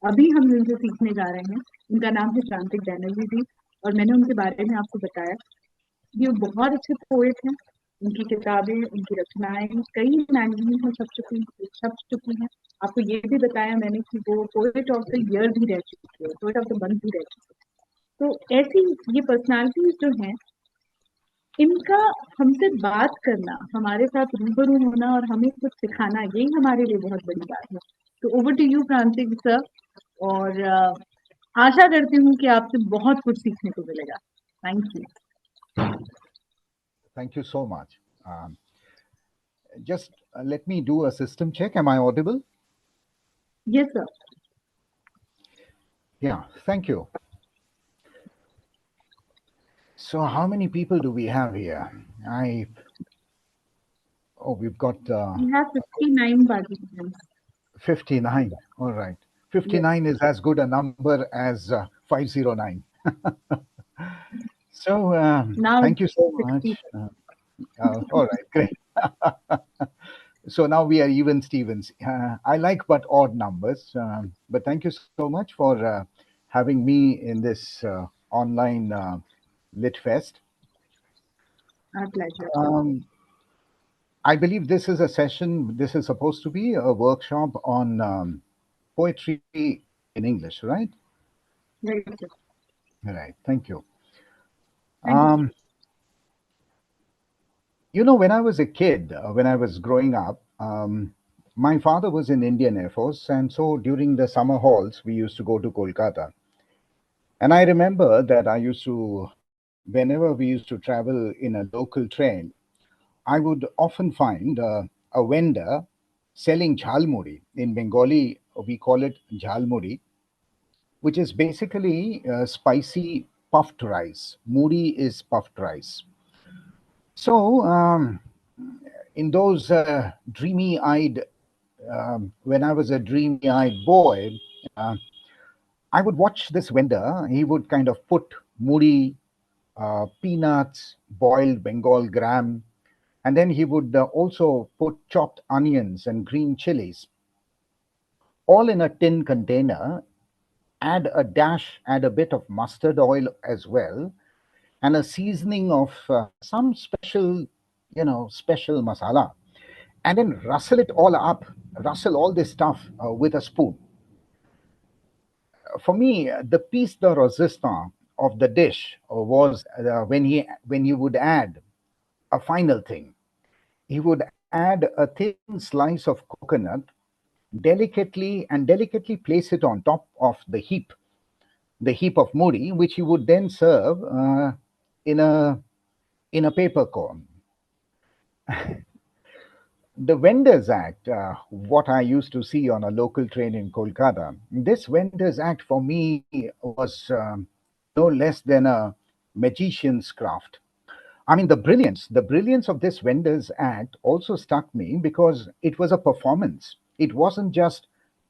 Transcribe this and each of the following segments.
अभी हम जिनसे सीखने जा रहे हैं उनका नाम है शांतिक बैनर्जी जी, और मैंने उनके बारे में आपको बताया। ये बहुत अच्छे पोएट हैं। उनकी किताबें, उनकी रचनाएं कई मैगजीन में छप चुकी हैं। आपको ये भी बताया मैंने कि वो पोएट ऑफ द ईयर भी रह चुकी है, पोएट ऑफ द मंथ भी रह चुकी है। तो ऐसी ये पर्सनालिटीज जो हैं, इनका हमसे बात करना, हमारे साथ रूबरू होना और हमें कुछ सिखाना, यही हमारे लिए बहुत बड़ी बात है। तो over to you Prantik sir, और आशा करती हूँ कि आपसे बहुत कुछ सीखने को मिलेगा। Thank you. Thank you so much. Just let me do a system check. Am I audible? Yes, sir. Yeah, thank you. So how many people do we have here? We've got We have 59 participants. 59. All right. Yes. 59 is as good a number as 509. So Now thank you so much. 60. All right, great. So now we are even Stevens. I like but odd numbers. But thank you so much for having me in this online Lit Fest. Our pleasure. I believe this is a session, this is supposed to be a workshop on poetry in English, right? Right, sir. Right, thank you. Thank you. You know, when I was a kid, when I was growing up, my father was in Indian Air Force, and so during the summer halls, we used to go to Kolkata. And I remember that whenever we used to travel in a local train, I would often find a vendor selling jhalmuri. In Bengali, we call it jhalmuri, which is basically spicy puffed rice. Muri is puffed rice. So, in those dreamy-eyed, when I was a dreamy-eyed boy, uh, I would watch this vendor. He would kind of put muri, peanuts, boiled Bengal gram, and then he would also put chopped onions and green chilies, all in a tin container. Add a bit of mustard oil as well, and a seasoning of some special, special masala, and then rustle all this stuff with a spoon. For me, the piece de resistance of the dish was when he would add a final thing. He would add a thin slice of coconut delicately place it on top of the heap of muri, which he would then serve in a paper cone. The Vendors Act, what I used to see on a local train in Kolkata, this Vendors Act for me was no less than a magician's craft. I mean, the brilliance of this Vendors Act also struck me because it was a performance. It wasn't just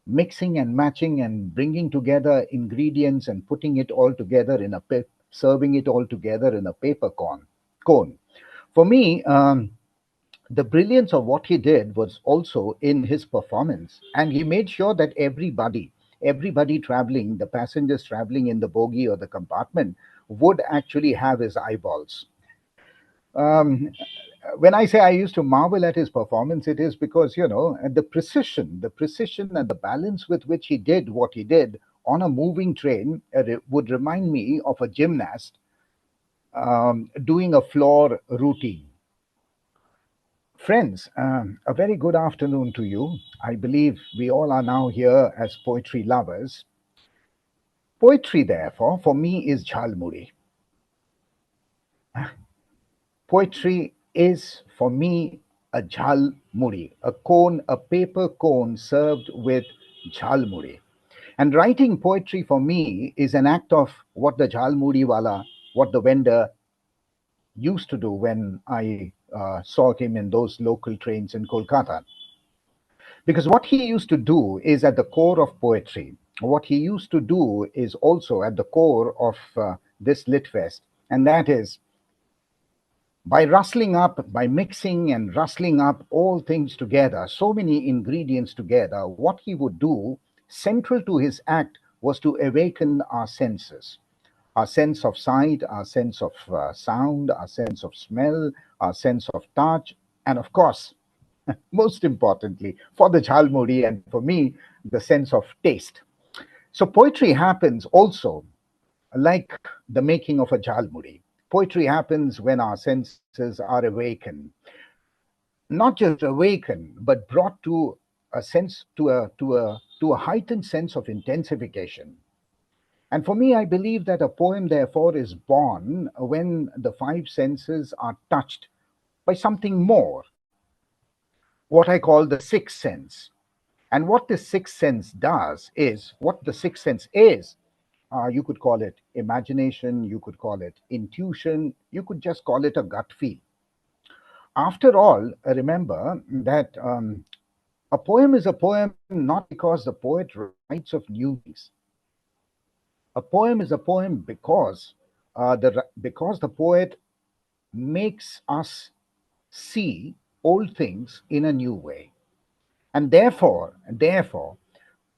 mixing and matching and bringing together ingredients and putting it all together serving it all together in a paper cone. For me, the brilliance of what he did was also in his performance, and he made sure that everybody traveling, the passengers traveling in the bogie or the compartment, would actually have his eyeballs. um, when I say I used to marvel at his performance, it is because, and the precision and the balance with which he did what he did on a moving train would remind me of a gymnast doing a floor routine. Friends, a very good afternoon to you. I believe we all are now here as poetry lovers. Poetry, therefore, for me is jhalmuri. Poetry is for me a jhalmuri, a cone, a paper cone served with jhalmuri. And writing poetry for me is an act of what the jhalmuri wala, what the vendor used to do when I saw him in those local trains in Kolkata. Because what he used to do is at the core of poetry. What he used to do is also at the core of this Lit Fest, and that is by mixing and rustling up all things together, so many ingredients together, what he would do central to his act was to awaken our senses, our sense of sight, our sense of sound, our sense of smell, our sense of touch, and of course, most importantly, for the Jhalmuri and for me, the sense of taste. So poetry happens also like the making of a Jhalmuri. Poetry happens when our senses are awakened, not just awakened, but brought to a sense, to a heightened sense of intensification. And for me, I believe that a poem, therefore, is born when the five senses are touched by something more, what I call the sixth sense. And what the sixth sense does is, what the sixth sense is, you could call it imagination, you could call it intuition, you could just call it a gut feel. After all, remember that a poem is a poem not because the poet writes of new things. A poem is a poem because the poet makes us see old things in a new way. And therefore,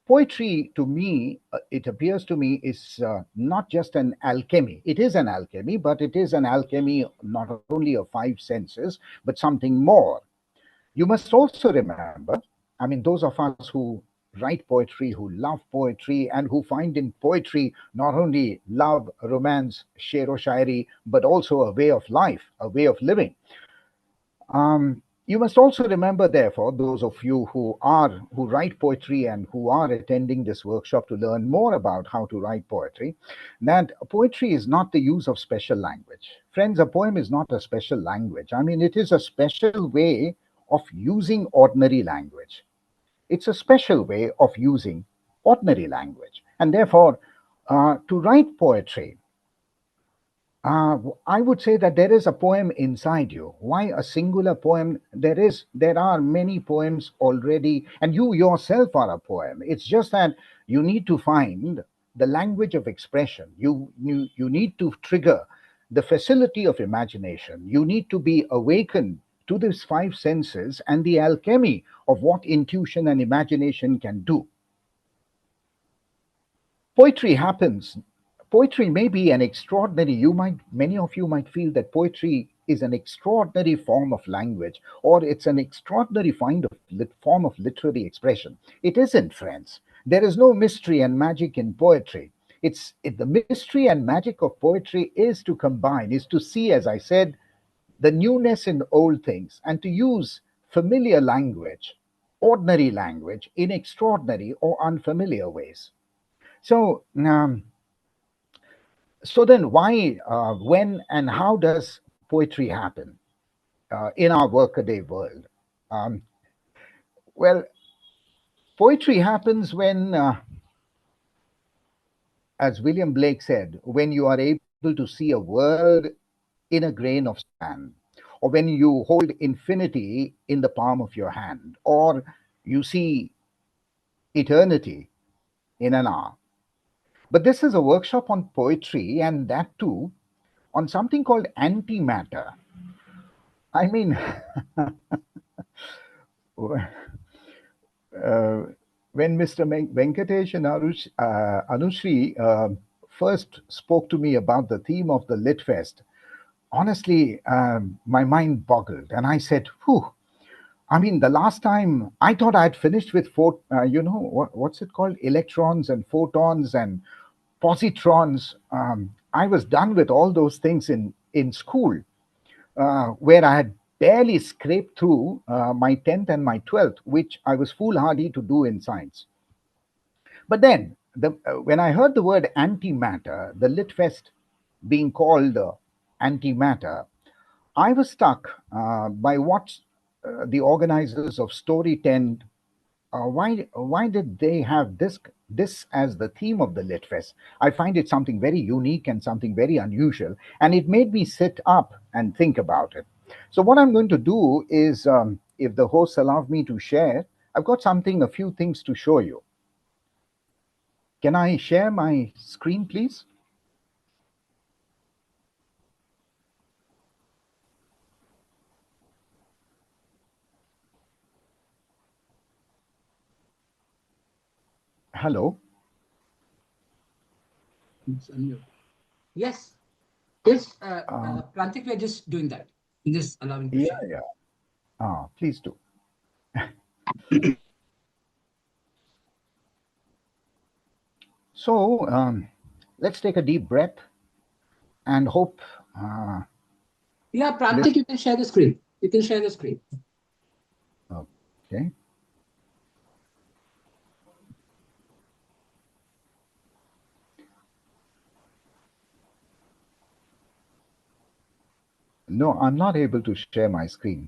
poetry to me, it appears to me, is not just an alchemy. It is an alchemy, but it is an alchemy not only of five senses, but something more. You must also remember, I mean, those of us who write poetry, who love poetry, and who find in poetry not only love, romance, shero shairi, but also a way of life, a way of living. You must also remember, therefore, those of you who write poetry and who are attending this workshop to learn more about how to write poetry, that poetry is not the use of special language. Friends, a poem is not a special language. I mean, it is a special way of using ordinary language. It's a special way of using ordinary language, and therefore, to write poetry, I would say that there is a poem inside you. Why a singular poem? There are many poems already, and you yourself are a poem. It's just that you need to find the language of expression. You need to trigger the facility of imagination. You need to be awakened to these five senses and the alchemy of what intuition and imagination can do. Poetry happens. Poetry may be an extraordinary, many of you might feel that poetry is an extraordinary form of language, or it's an extraordinary form of literary expression. It isn't, friends. There is no mystery and magic in poetry. The mystery and magic of poetry is to combine, is to see, as I said, the newness in old things and to use familiar language, ordinary language, in extraordinary or unfamiliar ways. So, so then, why, when, and how does poetry happen in our workaday world? Um, well, poetry happens when, as William Blake said, when you are able to see a world in a grain of sand, or when you hold infinity in the palm of your hand, or you see eternity in an hour. But this is a workshop on poetry, and that too on something called antimatter. I mean, uh, when Mr. Venkatesh and Anushri first spoke to me about the theme of the Lit Fest, honestly, my mind boggled. And I said, whew, I mean, the last time I thought I'd finished with what's it called? Electrons and photons and positrons. I was done with all those things in school, where I had barely scraped through my 10th and my 12th, which I was foolhardy to do in science. But then, when I heard the word antimatter, the Litfest being called antimatter, I was struck by what the organizers of StoryTent, why did they have this as the theme of the Litfest? I find it something very unique and something very unusual, and it made me sit up and think about it. So what I'm going to do is, if the hosts allow me to share, I've got a few things to show you. Can I share my screen, please? Hello. It's unmute. Yes, yes, Um, Prantik, we are just doing that. We're just allowing to yeah, share. yeah. Please do. So let's take a deep breath and hope uh, Yeah, this. Prantik, you can share the screen. You can share the screen. Okay. No, I'm not able to share my screen.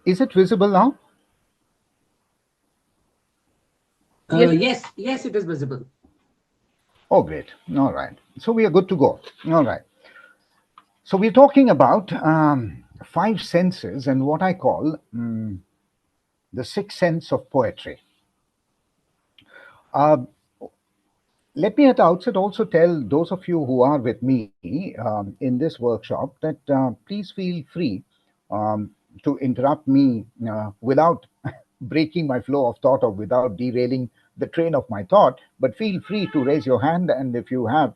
Is it visible now? Yes. Yes, yes, it is visible. Oh, great. All right. So we are good to go. All right. So we're talking about five senses and what I call the sixth sense of poetry. Uh, Let me at the outset also tell those of you who are with me in this workshop that please feel free um, to interrupt me without breaking my flow of thought or without derailing the train of my thought. But feel free to raise your hand, and if you have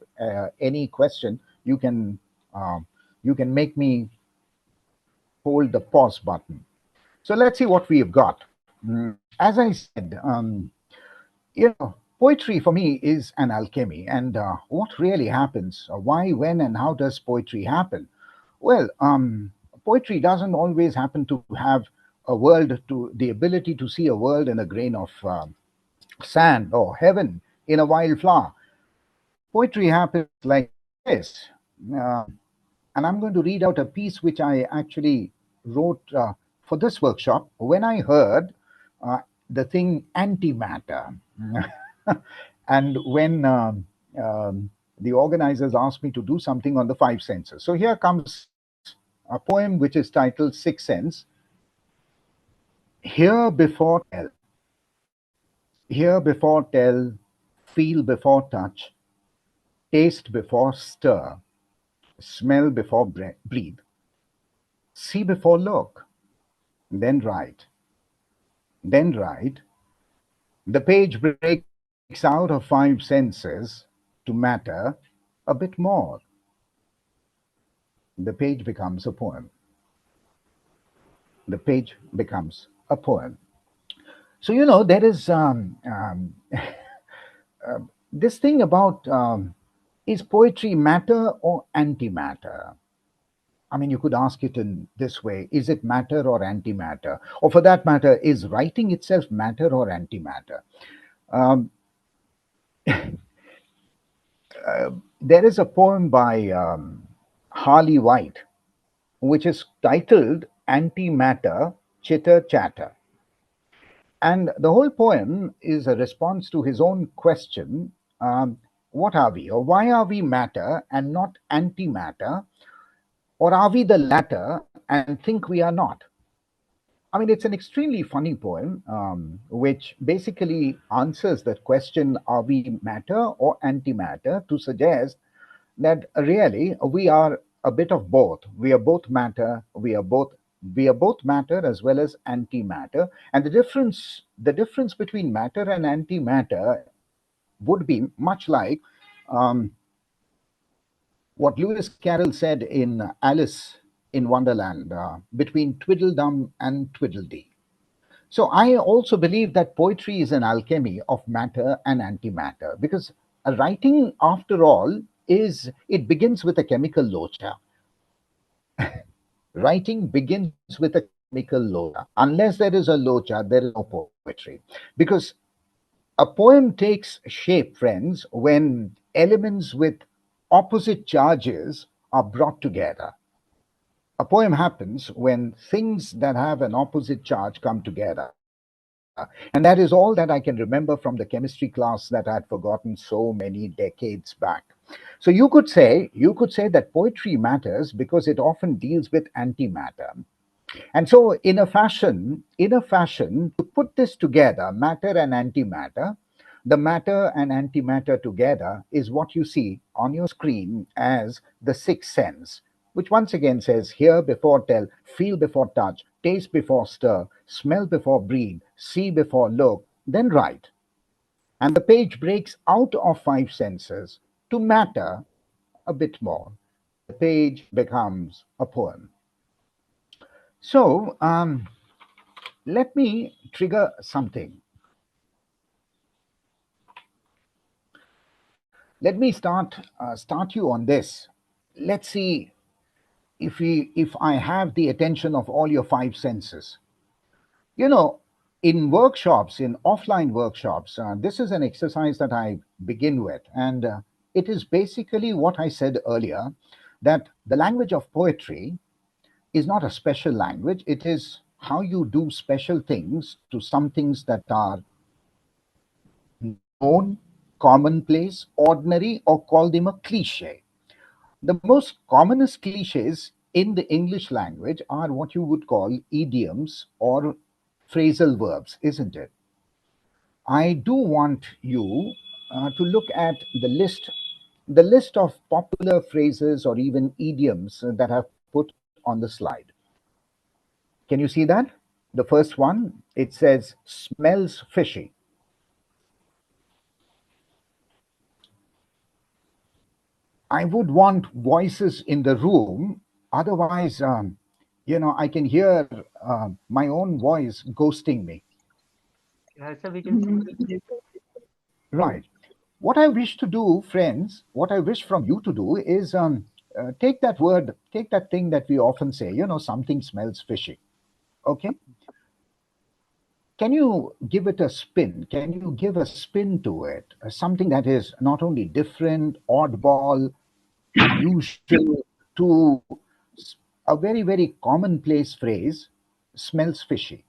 any question, uh, you can make me hold the pause button. So let's see what we have got. As I said, poetry for me is an alchemy. And what really happens? Why, when, and how does poetry happen? Well, poetry doesn't always happen to have to the ability to see a world in a grain of sand or heaven in a wildflower. Poetry happens like this. And I'm going to read out a piece which I actually wrote for this workshop when I heard uh, the thing antimatter. And when the organizers asked me to do something on the five senses. So here comes a poem which is titled Sixth Sense. Hear before tell, hear before tell, feel before touch, taste before stir, smell before breathe, see before look, then write. Then write. The page breaks out of five senses to matter a bit more. The page becomes a poem. The page becomes a poem. So, there is this thing about is poetry matter or antimatter? I mean, you could ask it in this way: is it matter or antimatter? Or for that matter, is writing itself matter or antimatter? Um, there is a poem by Harley White which is titled Antimatter Chitter Chatter. And the whole poem is a response to his own question, what are we, or why are we matter and not antimatter? Or are we the latter and think we are not? I mean, it's an extremely funny poem, which basically answers that question, are we matter or antimatter, to suggest that really we are a bit of both. We are both matter. We are both matter as well as antimatter. And the difference between matter and antimatter would be much like um, what Lewis Carroll said in Alice in Wonderland, between Tweedledum and Tweedledee. So I also believe that poetry is an alchemy of matter and antimatter, because writing, after all, is it begins with a chemical locha. Writing begins with a chemical locha. Unless there is a locha, there is no poetry. Because a poem takes shape, friends, when elements with opposite charges are brought together. A poem happens when things that have an opposite charge come together. And that is all that I can remember from the chemistry class that I had forgotten so many decades back. So you could say that poetry matters because it often deals with antimatter. And so in a fashion, to put this together, matter and antimatter, the matter and antimatter together is what you see on your screen as the sixth sense, which once again says hear before tell, feel before touch, taste before stir, smell before breathe, see before look, then write. And the page breaks out of five senses to matter a bit more, and the page becomes a poem. So let me trigger something. Let me start you on this. Let's see if I have the attention of all your five senses. You know, in workshops, in offline workshops, this is an exercise that I begin with, and it is basically what I said earlier, that the language of poetry is not a special language. It is how you do special things to some things that are known, commonplace, ordinary, or call them a cliche. The most commonest cliches in the English language are what you would call idioms or phrasal verbs, isn't it? I do want you to look at the list of popular phrases or even idioms that I've put on the slide. Can you see that? The first one, it says smells fishy. I would want voices in the room. Otherwise, I can hear my own voice ghosting me. So we can see. Right. What I wish to do, friends, what I wish from you to do is take that word, take that thing that we often say, something smells fishy. Okay? Can you give it a spin? Can you give a spin to it? Something that is not only different, oddball, unusual to a very, very commonplace phrase, smells fishy.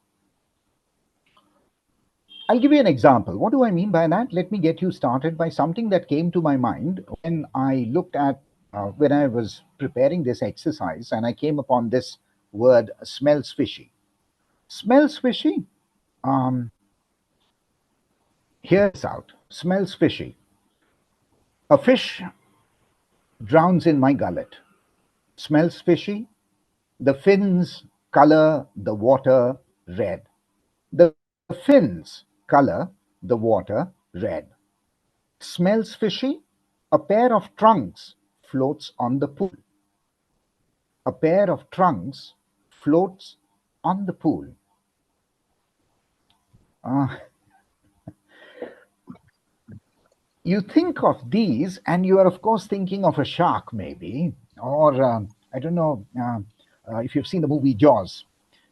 I'll give you an example. What do I mean by that? Let me get you started by something that came to my mind when I looked at, when I was preparing this exercise and I came upon this word, smells fishy. Smells fishy? Here's out. Smells fishy. A fish drowns in my gullet. Smells fishy? The fins color the water red. The fins color the water red. Smells fishy? A pair of trunks floats on the pool. A pair of trunks floats on the pool. You think of these, and you are, of course, thinking of a shark, maybe, or I don't know if you've seen the movie Jaws.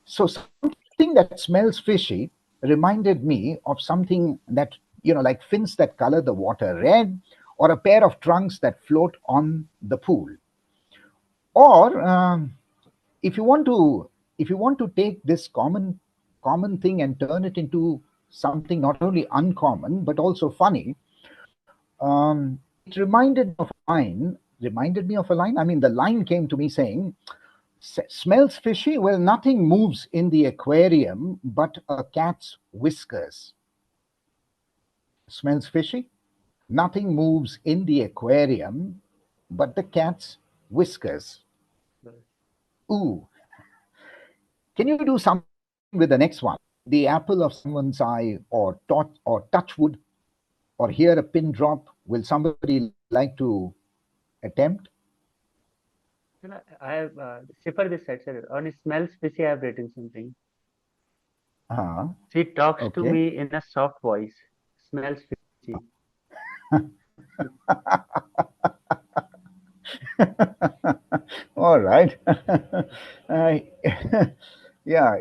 So, something that smells fishy reminded me of something that, like fins that color the water red, or a pair of trunks that float on the pool. Or if you want to take this common thing and turn it into something not only uncommon but also funny, it reminded me of a line. I mean, the line came to me saying, "Smells fishy? Well, nothing moves in the aquarium but a cat's whiskers." Smells fishy? Nothing moves in the aquarium but the cat's whiskers. Ooh. Can you do something with the next one? The apple of someone's eye, or touch wood, or hear a pin drop. Will somebody like to attempt? I have for this set, sir. On smells fishy, I have written something. She talks to me in a soft voice. Smells fishy. All right. Yeah.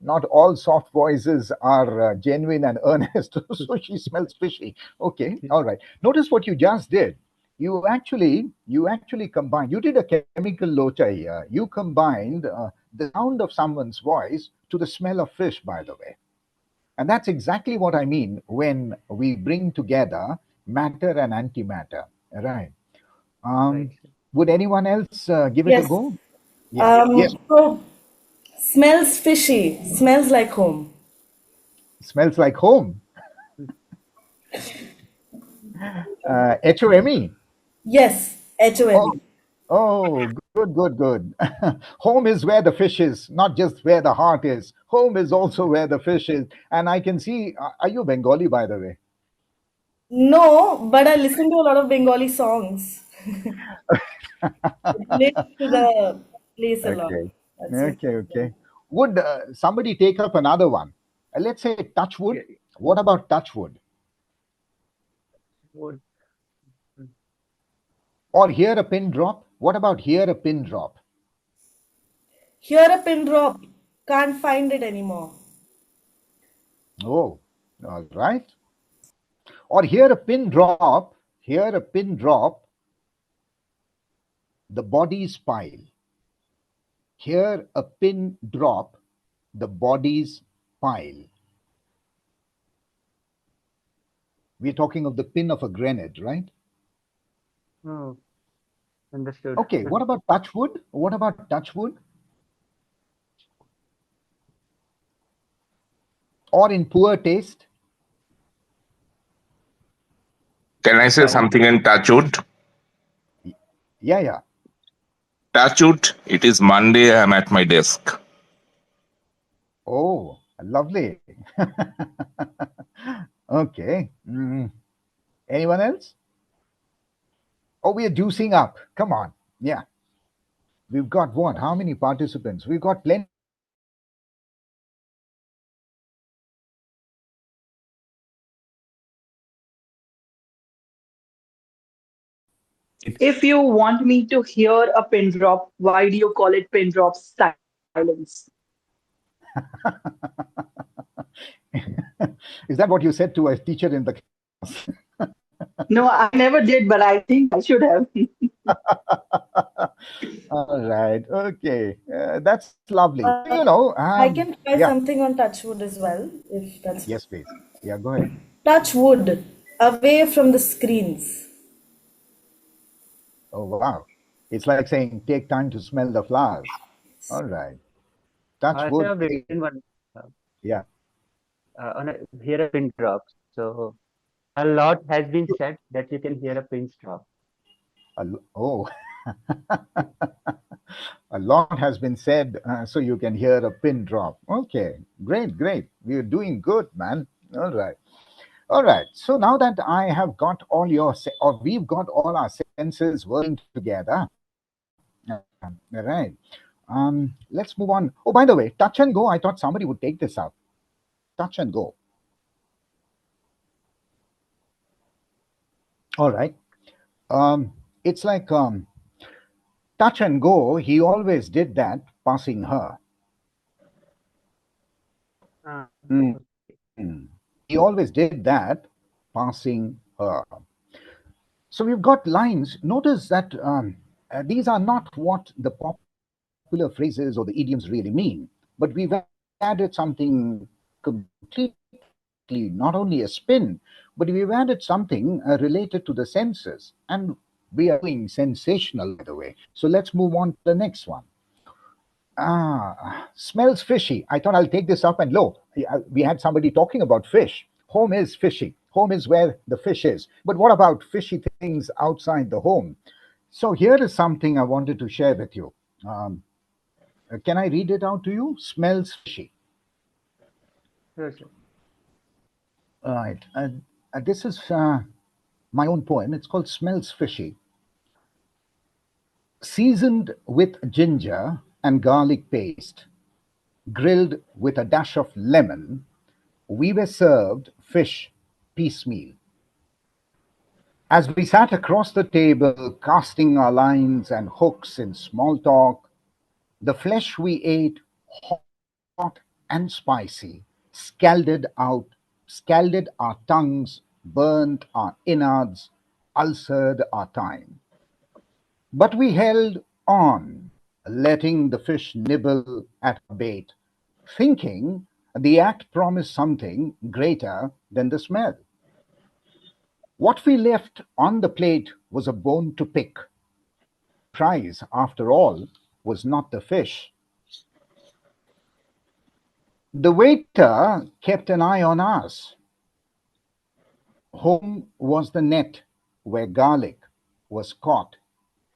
Not all soft voices are genuine and earnest, so she smells fishy. Okay, all right. Notice what you just did. You actually combined. You did a chemical locha here. You combined the sound of someone's voice to the smell of fish. By the way, and that's exactly what I mean when we bring together matter and antimatter. Right. Right. Would anyone else give it a go? Yeah. Yes. So Smells fishy. Smells like home. Smells like home. HOME. Yes, Oh, HOME. oh, good, good, good. Home is where the fish is, not just where the heart is. Home is also where the fish is. And I can see, are you Bengali, by the way? No, but I listen to a lot of Bengali songs. It relates to the place a lot. Okay, That's it. okay, okay. Would somebody take up another one? Let's say touch wood. Yeah, What about touch wood? wood. Or hear a pin drop? What about hear a pin drop? Here a pin drop. Can't find it anymore. Oh, all right. Or hear a pin drop, hear a pin drop, the body's pile. Hear a pin drop, the body's pile. We're talking of the pin of a grenade, right? Oh, understood. Okay, what about touch wood? What about touch wood? Or in poor taste? Can I say something in touchwood? Yeah, yeah. Touchwood, it is Monday, I'm at my desk. Oh, lovely. Okay. Anyone else? Oh, we are juicing up. Come on. Yeah. We've got what? How many participants? We've got plenty. If you want me to hear a pin drop, why do you call it pin drop silence? Is that what you said to a teacher in the class? No, I never did, but I think I should have. All right. Okay. That's lovely. I can try Yeah. something on touch wood as well, if that's Yes, please. Yeah, go ahead. touch wood away from the screens. Oh, wow. It's like saying, take time to smell the flowers. All right. Touch I wood. have written one Yeah. on a hear a pin drop. So a lot has been said that you can hear a pin drop. Oh. A lot has been said, so you can hear a pin drop. Okay. Great, great. We're doing good, man. All right. All right. So now that I have got or we've got all our senses working together. All right. Let's move on. Oh, by the way, touch and go. I thought somebody would take this up. Touch and go. All right. It's like touch and go. He always did that, passing her. Mm. He always did that, passing her. So we've got lines. Notice that these are not what the popular phrases or the idioms really mean, but we've added something completely, not only a spin, but we've added something related to the senses. And we are doing sensational, by the way. So let's move on to the next one. Smells fishy. I thought I'll take this up and lo, we had somebody talking about fish. Home is fishy. Home is where the fish is. But what about fishy things outside the home? So here is something I wanted to share with you. Can I read it out to you? Smells fishy. Sure, sir. All right. This is my own poem. It's called Smells Fishy. Seasoned with ginger and garlic paste, grilled with a dash of lemon, we were served fish piecemeal. As we sat across the table, casting our lines and hooks in small talk, the flesh we ate, hot and spicy, scalded our tongues, burnt our innards, ulcered our time. But we held on, letting the fish nibble at our bait, thinking the act promised something greater than the smell. What we left on the plate was a bone to pick. Prize, after all, was not the fish. The waiter kept an eye on us. Home was the net where garlic was caught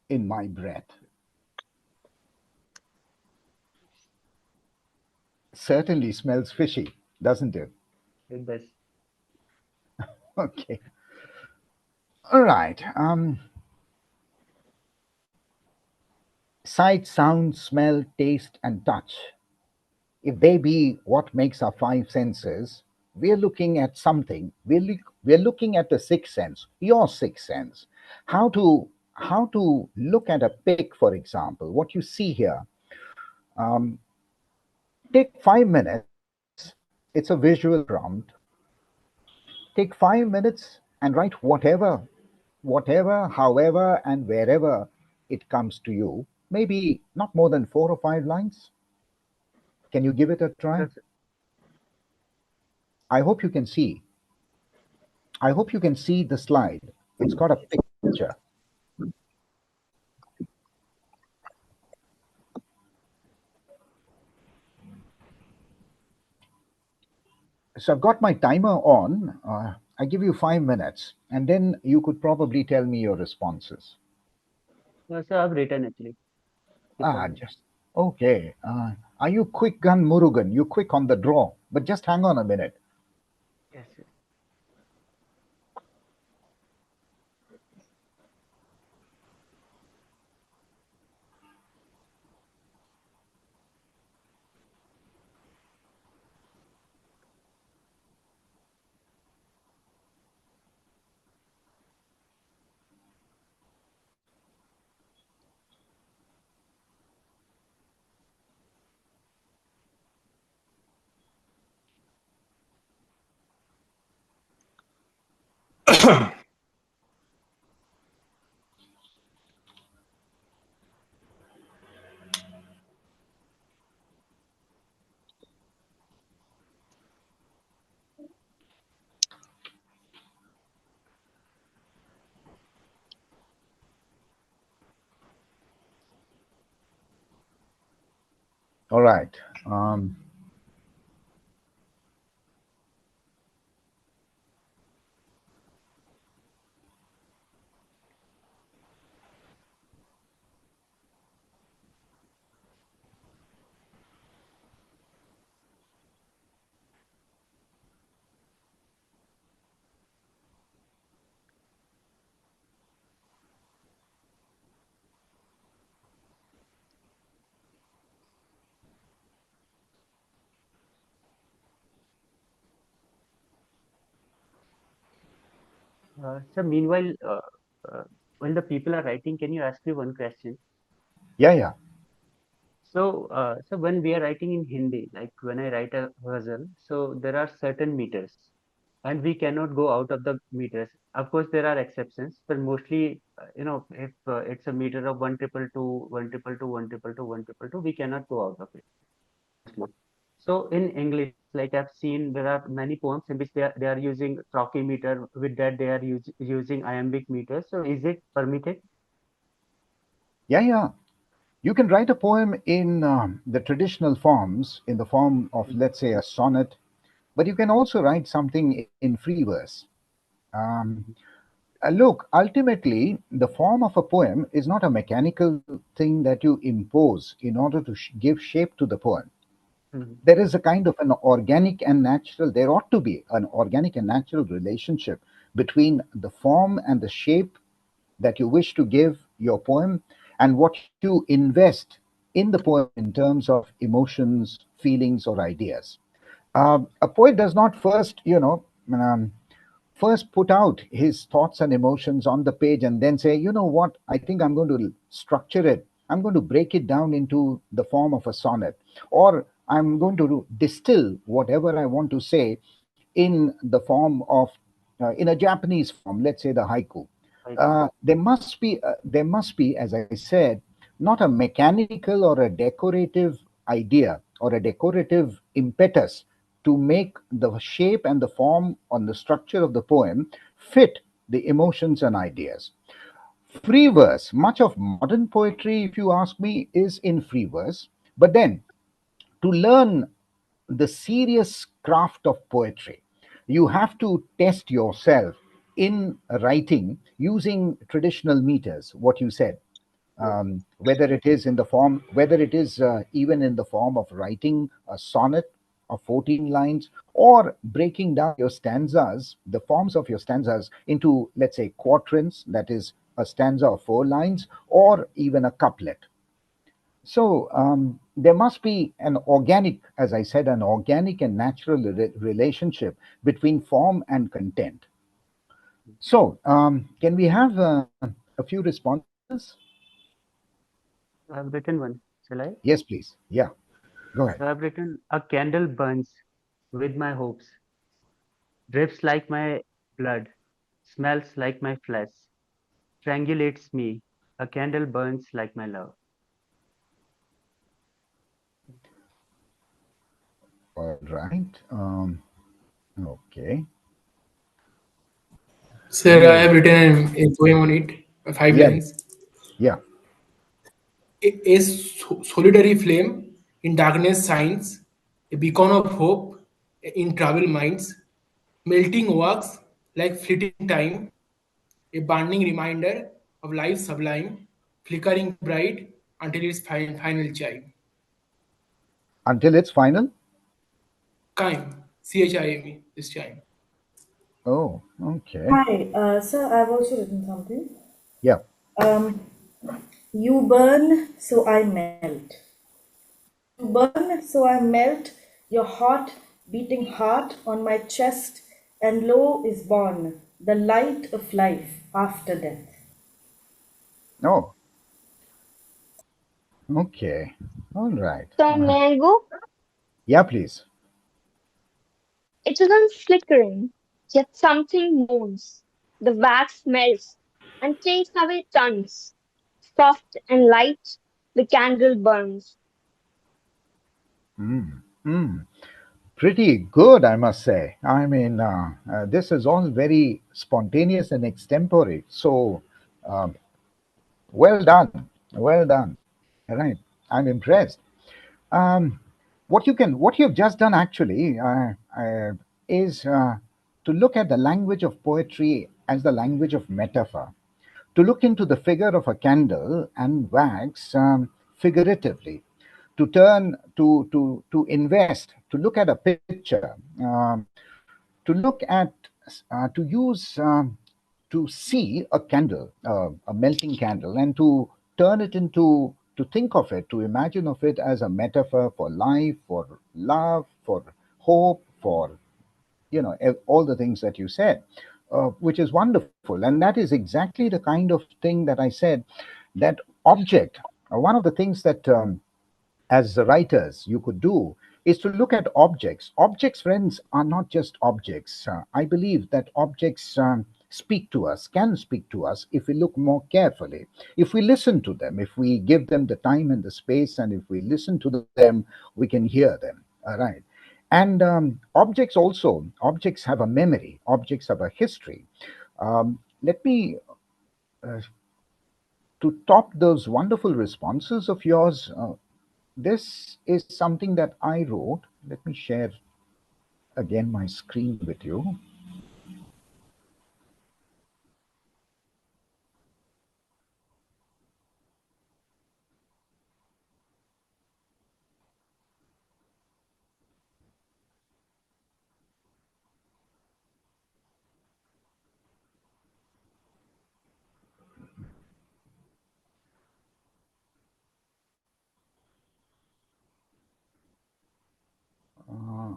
in my breath. Certainly smells fishy, doesn't it? It does. Okay. All right. Sight, sound, smell, taste, and touch. If they be what makes our five senses, we're looking at something. We're looking at the sixth sense, your sixth sense. How to look at a pig, for example, what you see here. Um, Take 5 minutes. It's a visual prompt. Take 5 minutes and write whatever, however, and wherever it comes to you. Maybe not more than 4 or 5 lines. Can you give it a try? Sure, sir. I hope you can see. I hope you can see the slide. It's got a picture. So I've got my timer on. I give you 5 minutes, and then you could probably tell me your responses. So I've written actually. Just okay. Are you quick gun Murugan? You quick on the draw, but just hang on a minute. Yes, sir. All right. So meanwhile, while the people are writing, can you ask me one question? Yeah. So when we are writing in Hindi, like when I write a ghazal, so there are certain meters, and we cannot go out of the meters. Of course, there are exceptions, but mostly, if it's a meter of 1 2 2 1 2 2 1 2 2 1 2 2, we cannot go out of it. So in English, like I've seen, there are many poems in which they are using Trochee meter. With that, they are using iambic meters. So is it permitted? Yeah. You can write a poem in the traditional forms, in the form of, let's say, a sonnet, but you can also write something in free verse. Um, Look, ultimately, the form of a poem is not a mechanical thing that you impose in order to give shape to the poem. Mhm. There is a kind of an organic and natural, there ought to be an organic and natural relationship between the form and the shape that you wish to give your poem and what you invest in the poem in terms of emotions, feelings, or ideas. A poet does not first put out his thoughts and emotions on the page and then say, you know what, I think I'm going to structure it. I'm going to break it down into the form of a sonnet, or I'm going to distill whatever I want to say in the form of, in a Japanese form, let's say the haiku. Right. There must be, as I said, not a mechanical or a decorative idea or a decorative impetus to make the shape and the form on the structure of the poem fit the emotions and ideas. Free verse, much of modern poetry, if you ask me, is in free verse. But then to learn the serious craft of poetry. You have to test yourself in writing using traditional meters, what you said. Whether it is in the form, whether it is even in the form of writing a sonnet of 14 lines, or breaking down your stanzas, the forms of your stanzas, into, let's say, quatrains, that is a stanza of 4 lines, or even a couplet. So there must be an organic, as I said, an organic and natural relationship between form and content. So can we have a few responses? I've written one. Shall I? Yes, please. Yeah, go ahead. So I've written, a candle burns with my hopes, drips like my blood, smells like my flesh, strangulates me. A candle burns like my love. All right. Okay. Sir, I have written a poem on it, 5 lines. Yeah. A solitary flame in darkness shines, a beacon of hope in troubled minds, melting wax like fleeting time, a burning reminder of life sublime, flickering bright until its final chime. Until it's final? Chime, Chime, this chime. Oh, okay. Hi, sir, I've also written something. Yeah. You burn, so I melt. You burn, so I melt your hot, beating heart on my chest, and lo is born the light of life after death. Oh, okay. All right. So mango, Yeah, please. it isn't flickering, yet something moans. The wax melts and takes away tons. Soft and light, the candle burns. Pretty good, I must say. I mean, this is all very spontaneous and extempore. So, um, well done. Well done. All right. I'm impressed. Um, what you've just done actually is to look at the language of poetry as the language of metaphor, to look into the figure of a candle and wax figuratively, to turn to invest, to look at a picture, to look at to use to see a candle, a melting candle, and to turn it into, to think of it, to imagine of it as a metaphor for life, for love, for hope, for all the things that you said, which is wonderful. And that is exactly the kind of thing that I said, that object. One of the things that as the writers you could do is to look at objects. Objects, friends, are not just objects. I believe that objects speak to us, can speak to us if we look more carefully, if we listen to them, if we give them the time and the space, and if we listen to them, we can hear them. All right. And objects have a memory, objects have a history. Let me uh, to top those wonderful responses of yours, this is something that I wrote. Let me share again my screen with you.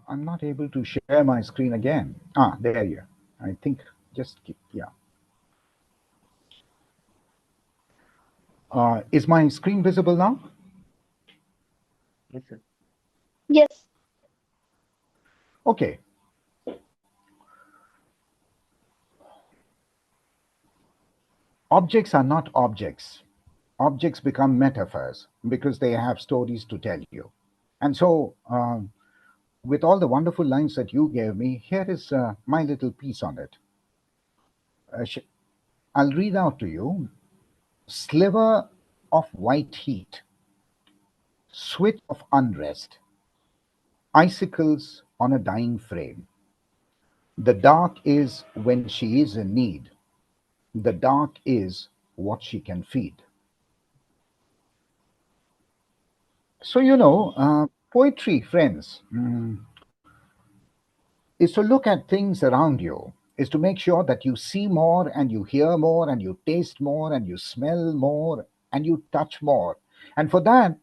I'm not able to share my screen again. There you are. I think just keep, yeah. Is my screen visible now? Yes, sir. Yes. Okay. Objects are not objects. Objects become metaphors because they have stories to tell you. And so, with all the wonderful lines that you gave me, here is my little piece on it. I'll read out to you. Sliver of white heat, switch of unrest, icicles on a dying frame. The dark is when she is in need. The dark is what she can feed. So, poetry, friends, is to look at things around you, is to make sure that you see more and you hear more and you taste more and you smell more and you touch more. And for that,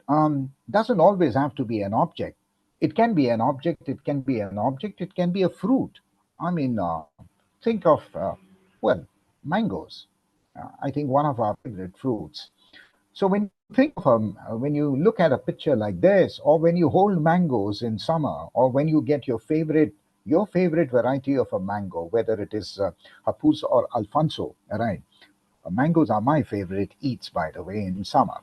doesn't always have to be an object. It can be an object, it can be an object, it can be a fruit. I mean, think of, well, mangoes. I think one of our favorite fruits. So when you think of when you look at a picture like this, or when you hold mangoes in summer, or when you get your favorite variety of a mango, whether it is Hapus or Alfonso, right? Mangoes are my favorite eats, by the way, in summer.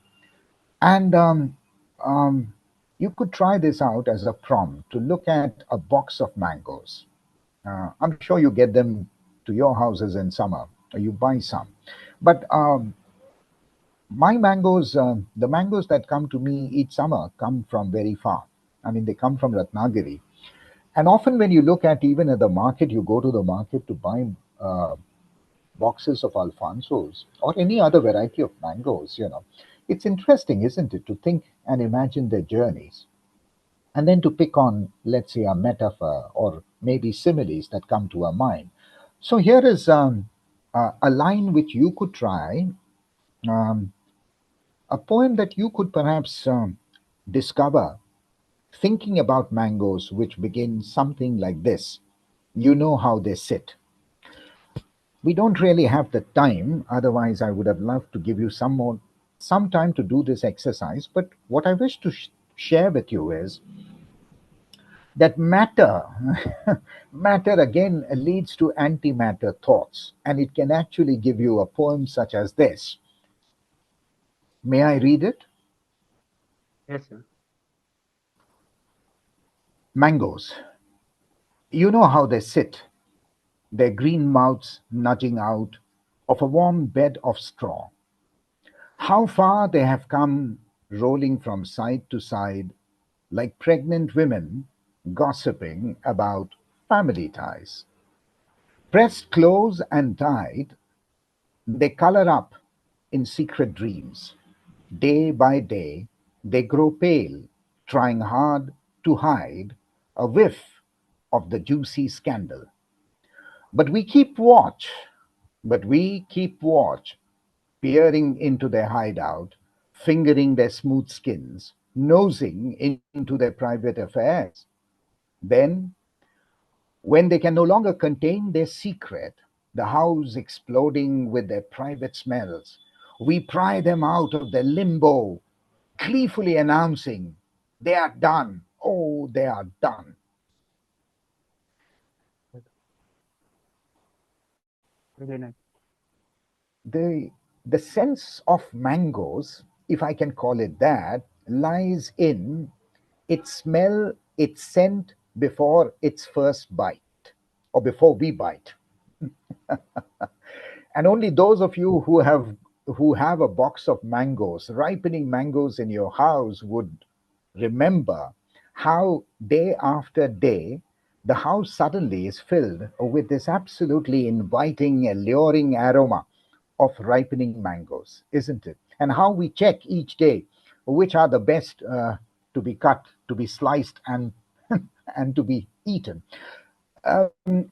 And um, you could try this out as a prompt to look at a box of mangoes. I'm sure you get them to your houses in summer, or you buy some. But my mangoes, the mangoes that come to me each summer come from very far. I mean, they come from Ratnagiri. And often, when you look at even at the market, you go to the market to buy uh, boxes of Alfonsos or any other variety of mangoes. It's interesting, isn't it, to think and imagine their journeys and then to pick on, let's say, a metaphor or maybe similes that come to our mind. So, here is a line which you could try. Um, a poem that you could perhaps discover thinking about mangoes, which begins something like this. You know how they sit. We don't really have the time, otherwise, I would have loved to give you some time to do this exercise. But what I wish to share with you is that matter, matter again leads to antimatter thoughts, and it can actually give you a poem such as this. May I read it? Yes, sir. Mangoes. You know how they sit, their green mouths nudging out of a warm bed of straw. How far they have come, rolling from side to side, like pregnant women gossiping about family ties. Pressed close and tied, they color up in secret dreams. Day by day, they grow pale, trying hard to hide a whiff of the juicy scandal. But we keep watch, but we keep watch, peering into their hideout, fingering their smooth skins, nosing into their private affairs. Then, when they can no longer contain their secret, the house exploding with their private smells, we pry them out of their limbo, gleefully announcing, they are done. Oh, they are done. Very nice. The, the sense of mangoes, if I can call it that, lies in its smell, its scent before its first bite, or before we bite. And only those of you who have a box of mangoes, ripening mangoes in your house, would remember how day after day the house suddenly is filled with this absolutely inviting, alluring aroma of ripening mangoes, isn't it? And how we check each day which are the best to be cut, to be sliced, and and to be eaten.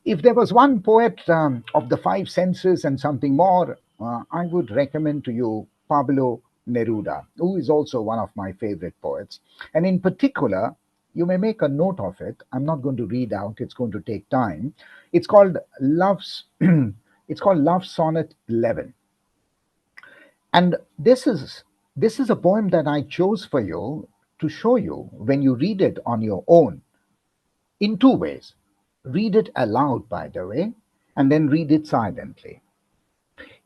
If there was one poet of the five senses and something more, I would recommend to you Pablo Neruda, who is also one of my favorite poets. And in particular, you may make a note of it. I'm not going to read out; it's going to take time. It's called Love's. It's called Love Sonnet 11, and this is a poem that I chose for you to show you when you read it on your own in two ways. Read it aloud, by the way, and then read it silently.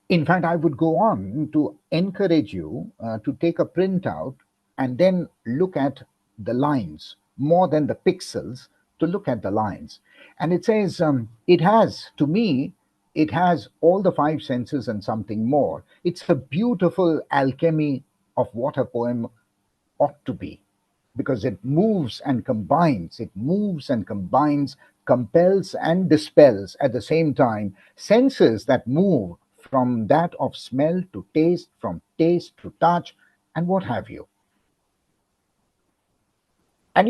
In fact, I would go on to encourage you to take a printout and then look at the lines more than the pixels, to look at the lines. And it says, to me, it has all the five senses and something more. It's a beautiful alchemy of what a poem ought to be. because it moves and combines, compels and dispels at the same time, senses that move from that of smell to taste, from taste to touch, and what have you. And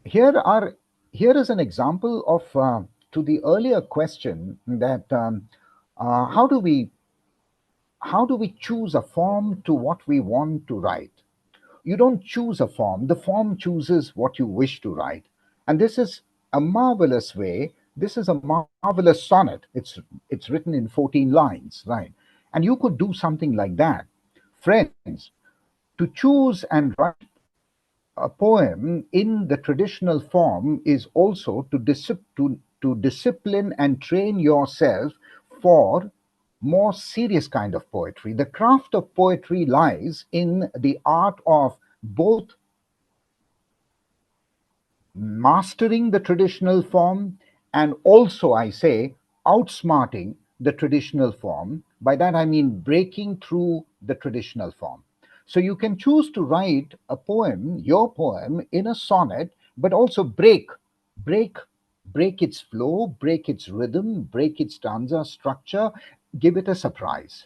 here are here is an example of to the earlier question that how do we choose a form to what we want to write? You don't choose a form, the form chooses what you wish to write. And this is a marvelous way. This is a marvelous sonnet. It's written in 14 lines, right? And you could do something like that. Friends, to choose and write a poem in the traditional form is also to discipline and train yourself for more serious kind of poetry. The craft of poetry lies in the art of both mastering the traditional form and also, I say, outsmarting the traditional form. By that I mean breaking through the traditional form. So you can choose to write a poem, your poem, in a sonnet, but also break, break its flow, break its rhythm, break its stanza structure, give it a surprise.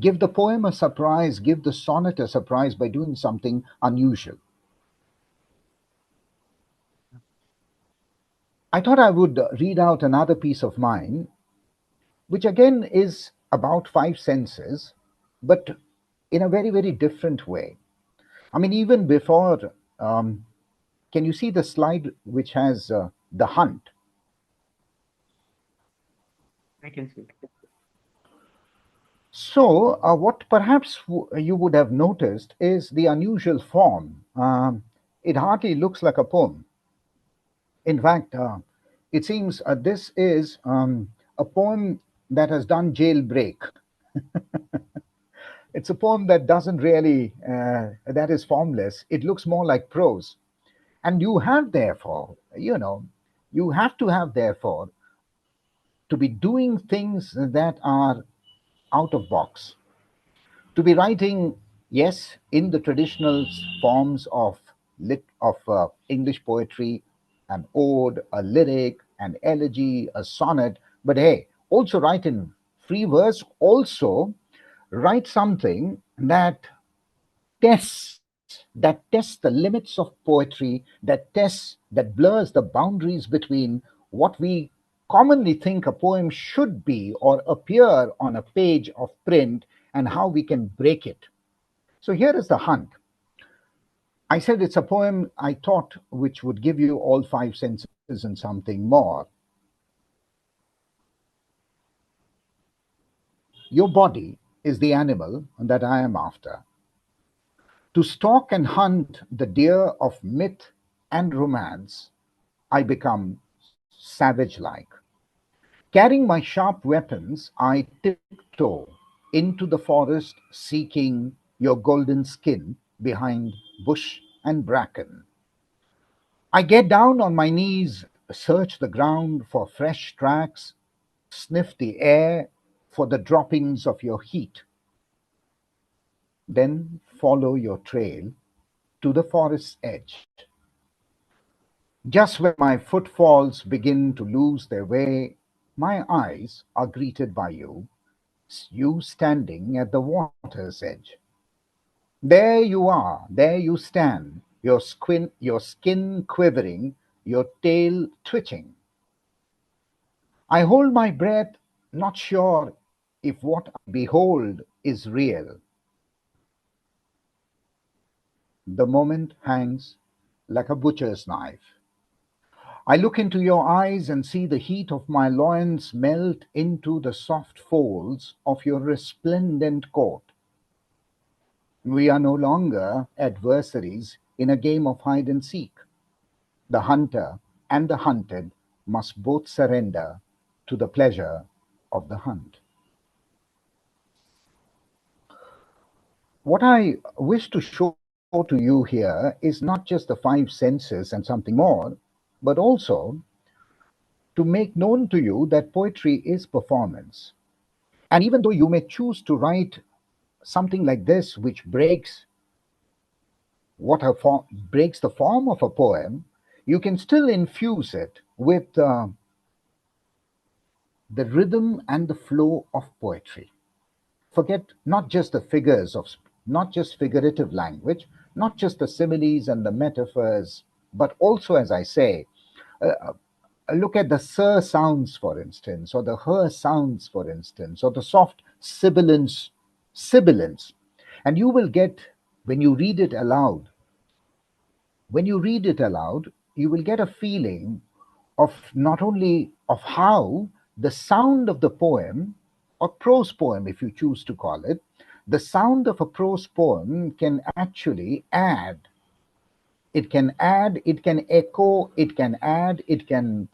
Give the poem a surprise, give the sonnet a surprise by doing something unusual. I thought I would read out another piece of mine, which again is about five senses, but in a very, very different way. I mean, even before, can you see the slide which has the hunt? I can see. So, what perhaps you would have noticed is the unusual form. It hardly looks like a poem. In fact, it seems this is a poem that has done jailbreak. It's a poem that doesn't really, that is formless. It looks more like prose. And you have, therefore, you have to have, therefore, to be doing things that are out of box, to be writing, yes, in the traditional forms of English poetry, an ode, a lyric, an elegy, a sonnet, but hey, also write in free verse, also write something that tests the limits of poetry, that blurs the boundaries between what we commonly think a poem should be or appear on a page of print and how we can break it. So here is the hunt. I said it's a poem I thought which would give you all five senses and something more. Your body is the animal that I am after. To stalk and hunt the deer of myth and romance, I become savage like. Carrying my sharp weapons, I tiptoe into the forest seeking your golden skin behind bush and bracken. I get down on my knees, search the ground for fresh tracks, sniff the air for the droppings of your heat, then follow your trail to the forest's edge. Just when my footfalls begin to lose their way, my eyes are greeted by you standing at the water's edge. There you are, there you stand, your skin quivering, your tail twitching. I hold my breath, not sure if what I behold is real. The moment hangs like a butcher's knife. I look into your eyes and see the heat of my loins melt into the soft folds of your resplendent coat. We are no longer adversaries in a game of hide and seek. The hunter and the hunted must both surrender to the pleasure of the hunt. What I wish to show to you here is not just the five senses and something more, but also to make known to you that poetry is performance. And even though you may choose to write something like this, which breaks breaks the form of a poem, you can still infuse it with the rhythm and the flow of poetry. Forget not just the figures of, not just figurative language, not just the similes and the metaphors, but also, as I say, uh, look at the sir sounds, for instance, or the her sounds, for instance, or the soft sibilance. And you will get, when you read it aloud, when you read it aloud, you will get a feeling of not only of how the sound of the poem, or prose poem if you choose to call it, the sound of a prose poem can actually add, it can echo, it can add, it can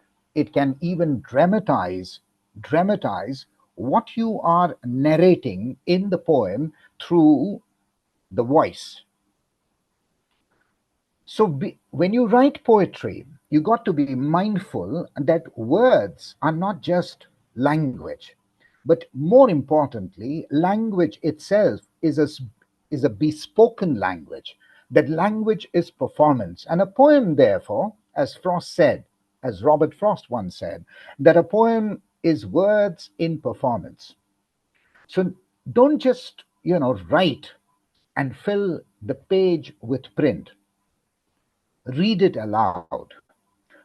even dramatize what you are narrating in the poem through the voice. So when you write poetry, you got to be mindful that words are not just language, but more importantly, language itself is a bespoken language. That language is performance. And a poem, therefore, as Frost said, as Robert Frost once said, that a poem is words in performance. So don't just, write and fill the page with print. Read it aloud.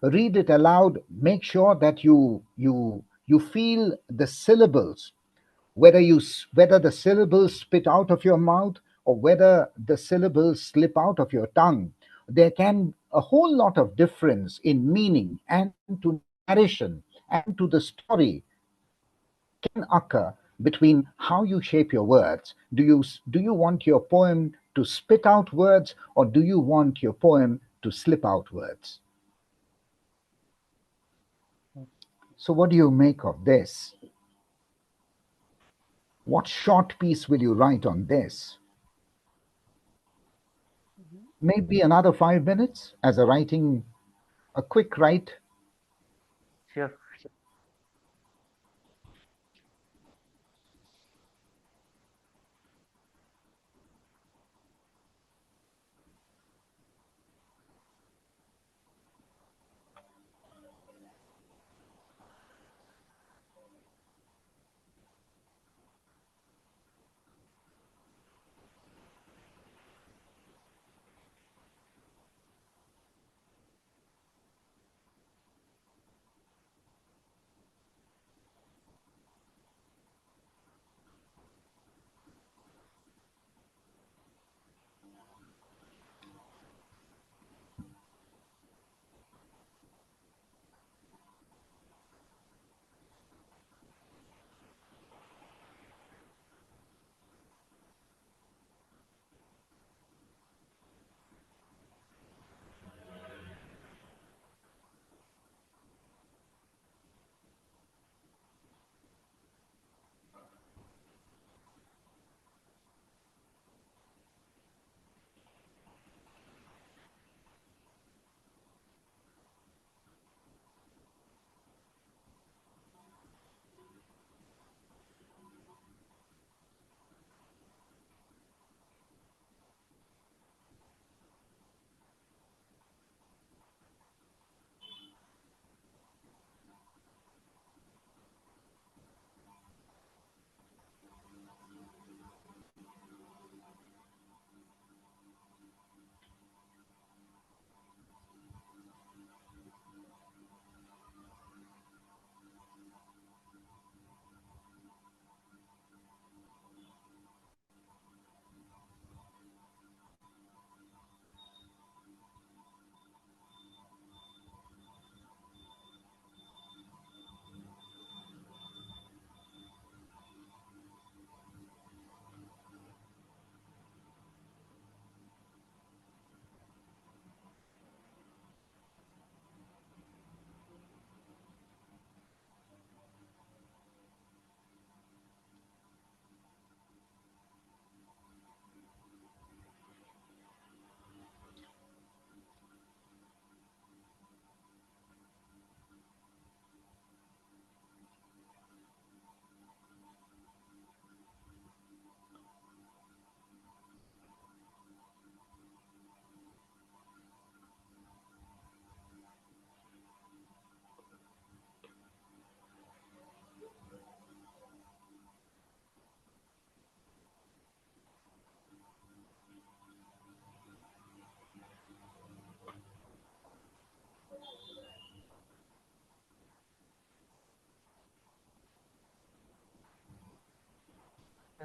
Read it aloud. Make sure that you feel the syllables, whether the syllables spit out of your mouth or whether the syllables slip out of your tongue. There can a whole lot of difference in meaning and to narration and to the story can occur between how you shape your words. Do you want your poem to spit out words, or do you want your poem to slip out words? So what do you make of this? What short piece will you write on this? Maybe another 5 minutes as a quick write. Sure.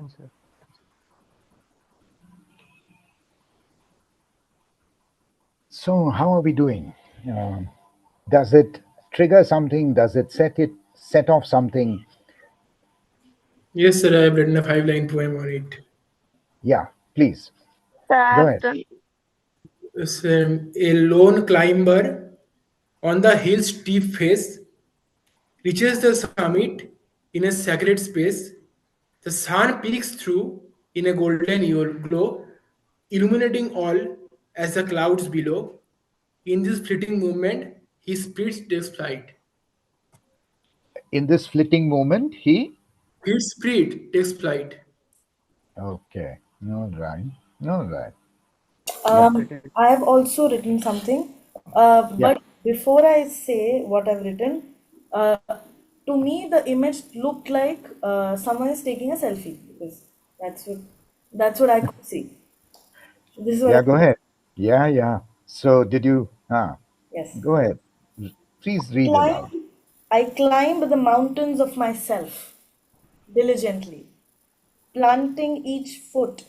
Answer. So, how are we doing? Um, does it trigger something? Does it set off something? Yes, sir, I have written a 5 line poem on it. Yeah, please So go I've ahead. done. It's, a lone climber on the hill's steep face reaches the summit in a sacred space. The sun peeks through in a golden glow, illuminating all as the clouds below. In this fleeting moment, his spirit takes flight. In this flitting moment, he. His spirit takes flight. Okay, all right, all right. Yeah, Um, I have also written something, yeah. but before I say what I've written, uh, to me the image looked like someone is taking a selfie because that's what that's what I could see. This is what Yeah, I go ahead. Yeah, yeah. So, did you? yes. Go ahead. Please read aloud. I climbed the mountains of myself diligently, planting each foot,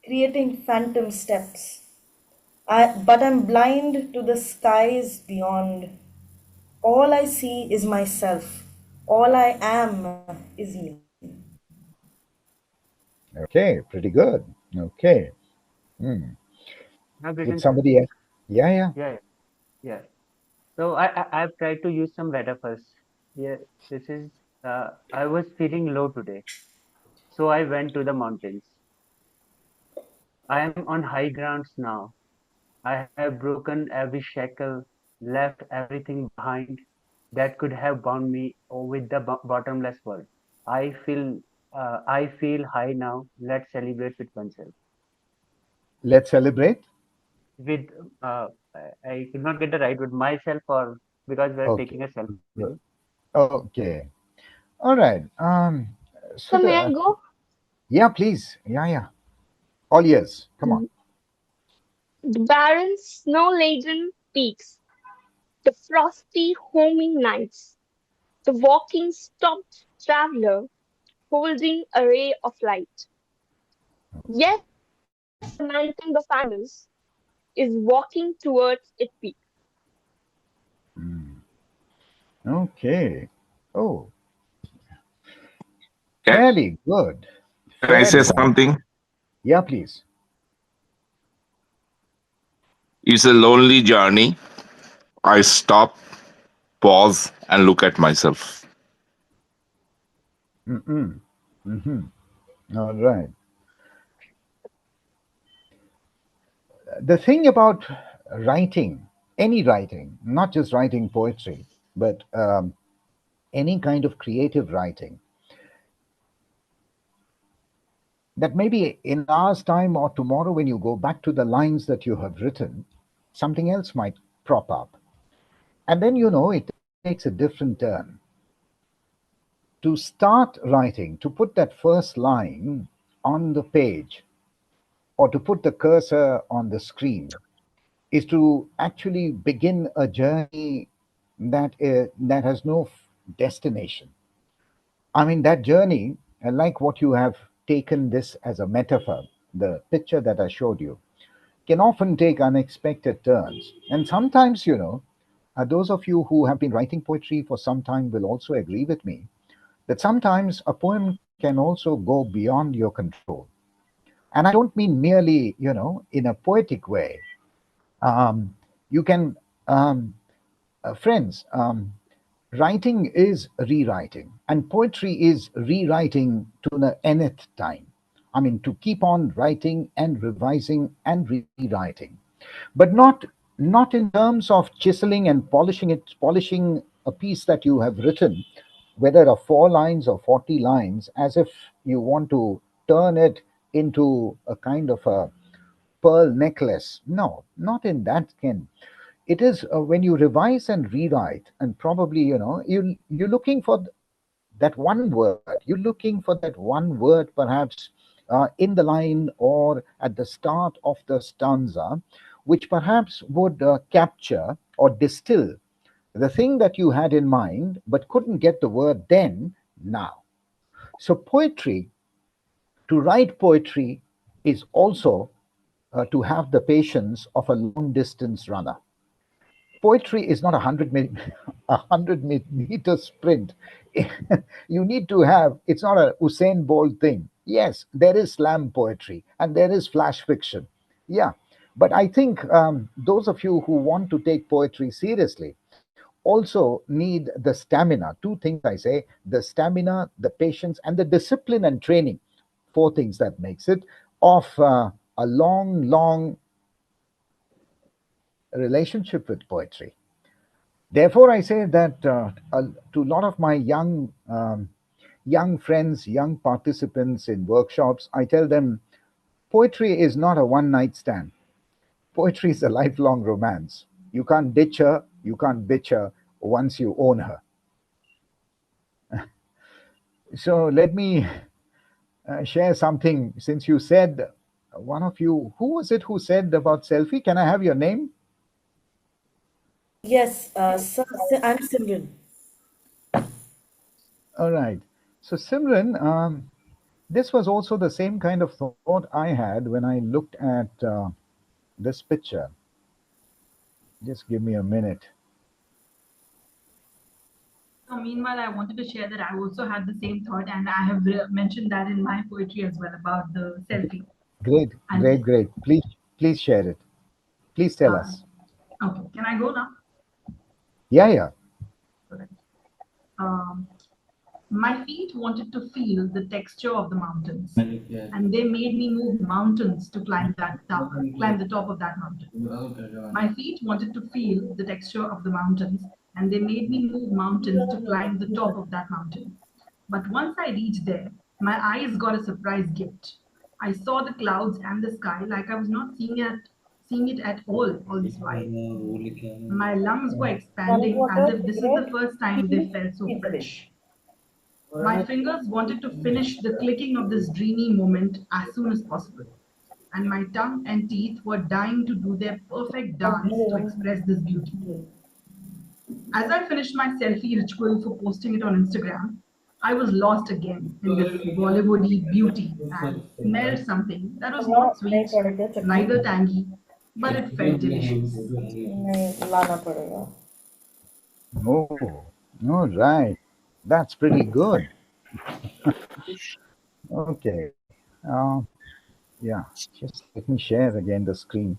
creating phantom steps. But I'm blind to the skies beyond. All I see is myself. All I am is me. Okay, pretty good. Okay. Hmm. I've Did written, sir. somebody else? Yeah, yeah. Yeah, yeah, yeah. So I've tried to use some metaphors. Yeah, this is. I was feeling low today, so I went to the mountains. I am on high grounds now. I have broken every shackle, left everything behind that could have bound me with the bottomless world. I feel. I feel high now. Let's celebrate with oneself. Let's celebrate. With I could not get the right word myself or because we're Okay. taking a selfie. Good. Okay. All right. So So may I the go? yeah, please. Yeah, yeah. All ears. Come on. The barren, snow-laden peaks, the frosty, homing nights, the walking stopped traveler holding a ray of light. Yes, the mountain behind us is walking towards its peak. Mm. Okay. Oh, Can, fairly good. can I say Fairly good. something? Yeah, please. It's a lonely journey. I stop, pause, and look at myself. Mm-mm. Mm-hmm. All right. The thing about writing, any writing, not just writing poetry, but any kind of creative writing, that maybe in an hour's time or tomorrow when you go back to the lines that you have written, something else might crop up. And then, it takes a different turn. To start writing, to put that first line on the page or to put the cursor on the screen is to actually begin a journey that has no destination. I mean, that journey, like what you have taken this as a metaphor, the picture that I showed you, can often take unexpected turns. And sometimes, those of you who have been writing poetry for some time will also agree with me that sometimes a poem can also go beyond your control. And I don't mean merely, in a poetic way. You can, friends, writing is rewriting, and poetry is rewriting to the nth time. I mean, to keep on writing and revising and rewriting, but not in terms of chiseling and polishing a piece that you have written, whether of 4 lines or 40 lines, as if you want to turn it into a kind of a pearl necklace. No, not in that skin. It is when you revise and rewrite, and probably you're looking for that one word. You're looking for that one word, perhaps in the line or at the start of the stanza, which perhaps would capture or distill the thing that you had in mind, but couldn't get the word then, now. So poetry To write poetry is also to have the patience of a long distance runner. Poetry is not a 100 meter sprint. You need to have, it's not a Usain Bolt thing. Yes, there is slam poetry and there is flash fiction. Yeah, but I think those of you who want to take poetry seriously also need the stamina. Two things I say: the stamina, the patience, and the discipline and training. Four things that makes it of a long relationship with poetry. Therefore, I say that to a lot of my young friends, young participants in workshops, I tell them poetry is not a one night stand. Poetry is a lifelong romance. You can't ditch her, you can't bitch her once you own her. So let me share something. Since you said, one of you, who was it who said about selfie? Can I have your name? Yes, sir, I'm Simran. All right. So, Simran, this was also the same kind of thought I had when I looked at this picture. Just give me a minute. So meanwhile, I wanted to share that I also had the same thought, and I have mentioned that in my poetry as well about the selfie. Great, And great, great. Please share it. Please tell us. okay, can I go now? Yeah, yeah. Correct. Um, my feet wanted to feel the texture of the mountains, and they made me move mountains to climb the top of that mountain. My feet wanted to feel the texture of the mountains, and they made me move mountains to climb the top of that mountain. But once I reached there, my eyes got a surprise gift. I saw the clouds and the sky like I was not seeing it at all this while. My lungs were Tonic expanding as water, if this is the cigarette, first time they tea, felt so keep away. fresh. My fingers wanted to finish the clicking of this dreamy moment as soon as possible, and my tongue and teeth were dying to do their perfect dance to express this beauty. As I finished my selfie ritual for posting it on Instagram, I was lost again in this Bollywoody beauty and smelled something that was हाँ, not नहीं sweet, पड़ेगा चटनी neither tangy, but it felt delicious. नहीं लाना पड़ेगा. Oh, all right. That's pretty good. Okay. Yeah, just let me share again the screen.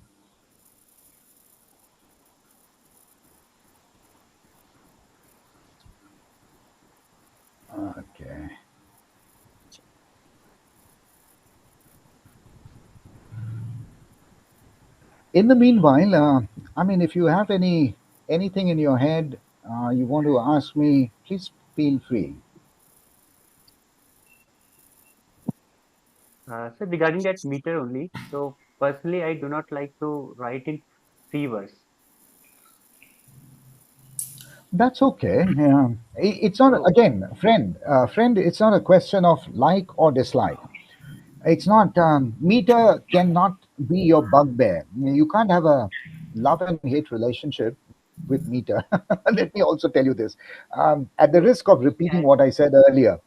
Okay. In the meanwhile, I mean, if you have anything in your head you want to ask me, please feel free. So regarding that meter only, so personally, I do not like to write in free verse. That's okay. It's not, So again, friend. It's not a question of like or dislike. It's not, meter cannot be your bugbear. You can't have a love and hate relationship with meter. Let me also tell you this. At the risk of repeating yeah, what I said earlier,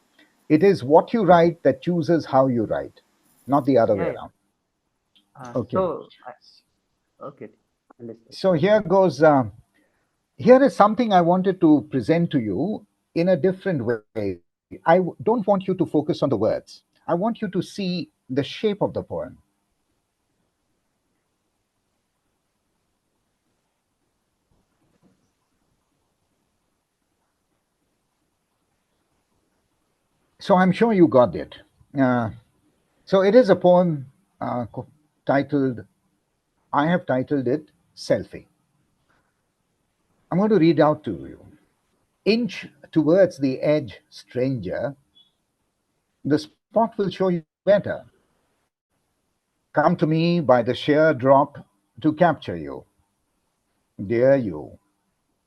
it is what you write that chooses how you write, not the other way yeah. around. Okay. So okay, understood. So here goes. Here is something I wanted to present to you in a different way. Don't want you to focus on the words. I want you to see the shape of the poem. So I'm sure you got it. Uh, so it is a poem titled, I have titled it Selfie. I'm going to read out to you. Inch towards the edge, stranger. The spot will show you better. Come to me by the sheer drop to capture you. Dear you,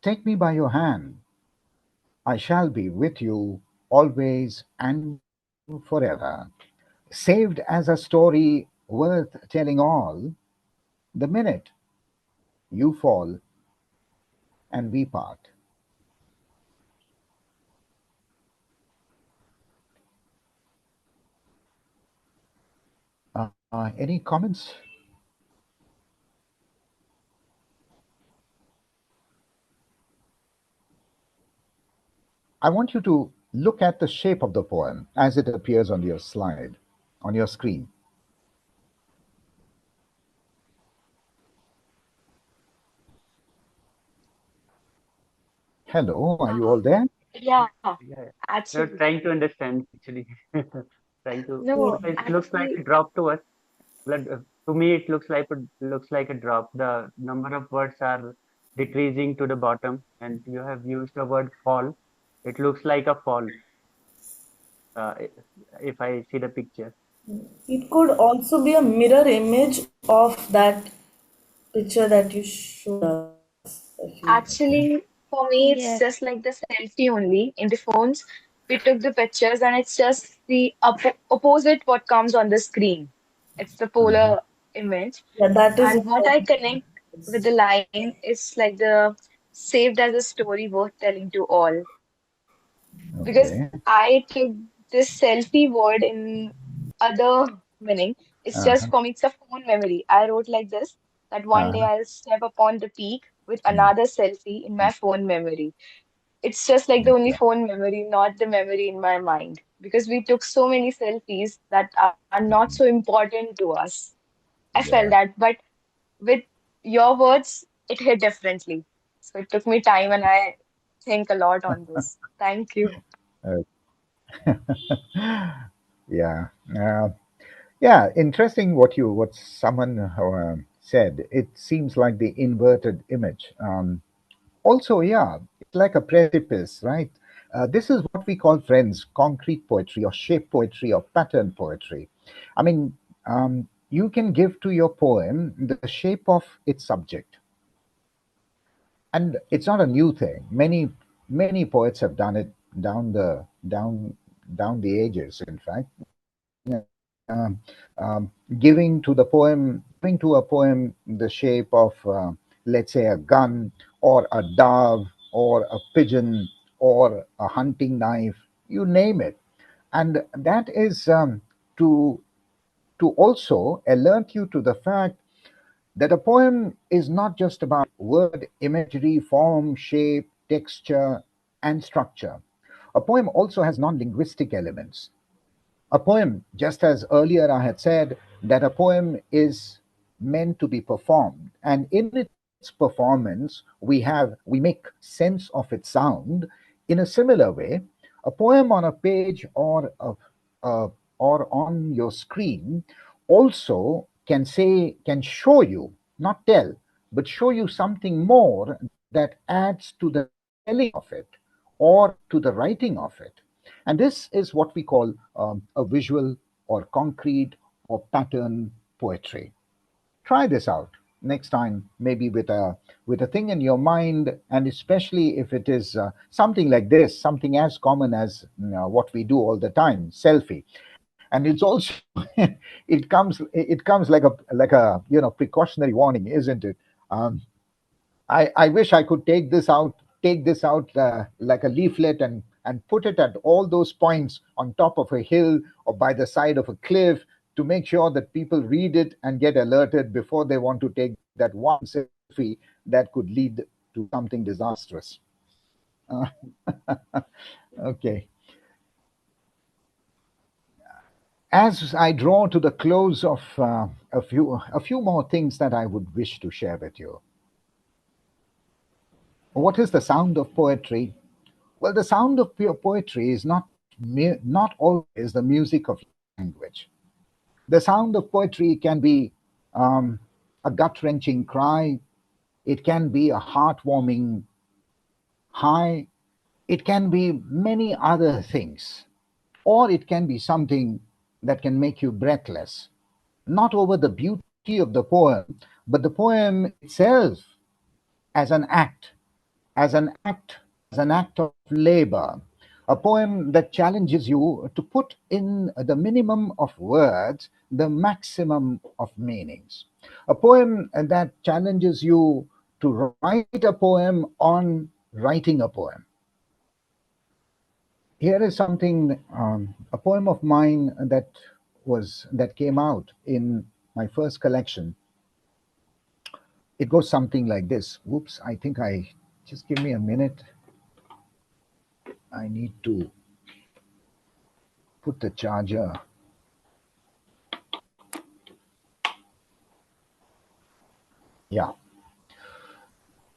take me by your hand. I shall be with you always and forever. Saved as a story worth telling all, the minute you fall and we part. Any comments? I want you to look at the shape of the poem as it appears on your slide, on your screen. Hello, are you all there? Yeah, Yeah, we're actually. trying to understand actually. Trying to. No, It looks like actually, a drop to us. To me, it looks like a drop. The number of words are decreasing to the bottom, and you have used the word fall. It looks like a fall. Uh, if I see the picture. It could also be a mirror image of that picture that you showed us. I feel. actually, for me, it's just like the selfie only. In the phones, we took the pictures, and it's just the opposite what comes on the screen. It's the Mhm. polar image. Yeah, that is And what what I connect with the line is like the saved as a story worth telling to all. Because Okay. I took this selfie word in other meaning. It's just Uh-huh. for me, it's a phone memory. I wrote like this that one day Uh-huh. I'll step upon the peak with Mm. another selfie in my phone memory. It's just like the only Okay. phone memory, not the memory in my mind. Because we took so many selfies that are not so important to us. I felt Yeah. that. But with your words, it hit differently. So it took me time and I think a lot on this. Thank you. Uh, yeah. Yeah. Interesting what someone said. It seems like the inverted image. Also, yeah, it's like a precipice, right? This is what we call, friends, concrete poetry or shape poetry or pattern poetry. I mean, you can give to your poem the shape of its subject, and it's not a new thing. Many poets have done it down the ages. In fact, um, giving to a poem the shape of, let's say, a gun or a dove or a pigeon or a hunting knife, you name it. And that is to also alert you to the fact that a poem is not just about word, imagery, form, shape, texture, and structure. A poem also has non linguistic elements. A poem, just as earlier I had said, that a poem is meant to be performed, and in its performance, we make sense of its sound. In a similar way, a poem on a page uh, or on your screen also can show you, not tell, but show you something more that adds to the telling of it or to the writing of it. And this is what we call a visual or concrete or pattern poetry. Try this out next time, maybe with a thing in your mind, and especially if it is something like this, something as common as what we do all the time, selfie. And it's also it comes like a precautionary warning, isn't it? Um, I wish I could take this out like a leaflet and put it at all those points on top of a hill or by the side of a cliff to make sure that people read it and get alerted before they want to take that one selfie that could lead to something disastrous. Uh, okay. As I draw to the close of a few more things that I would wish to share with you. What is the sound of poetry? Well, the sound of pure poetry is not always the music of language. The sound of poetry can be um, a gut wrenching cry, it can be a heartwarming high, it can be many other things, or it can be something that can make you breathless, not over the beauty of the poem, but the poem itself as an act, as an act of labor, a poem that challenges you to put in the minimum of words the maximum of meanings, a poem that challenges you to write a poem on writing a poem. Here is something, a poem of mine that that came out in my first collection. It goes something like this. Whoops, I think I just give me a minute. I need to put the charger. Yeah.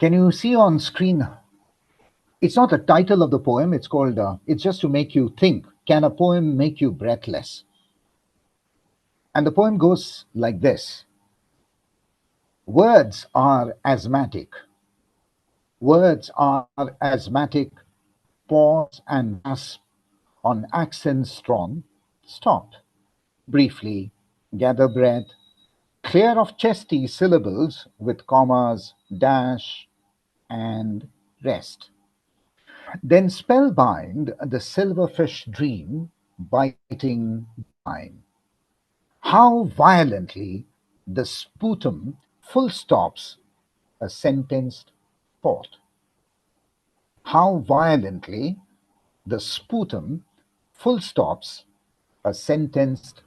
Can you see on screen? It's not the title of the poem. It's called, it's just to make you think. Can a poem make you breathless? And the poem goes like this. Words are asthmatic. Words are asthmatic. Pause and gasp on accents strong. Stop. Briefly. Gather breath. Clear of chesty syllables with commas, dash, and rest. Then spellbind the silverfish dream, biting wine. How violently the sputum full stops a sentenced thought. How violently the sputum full stops a sentenced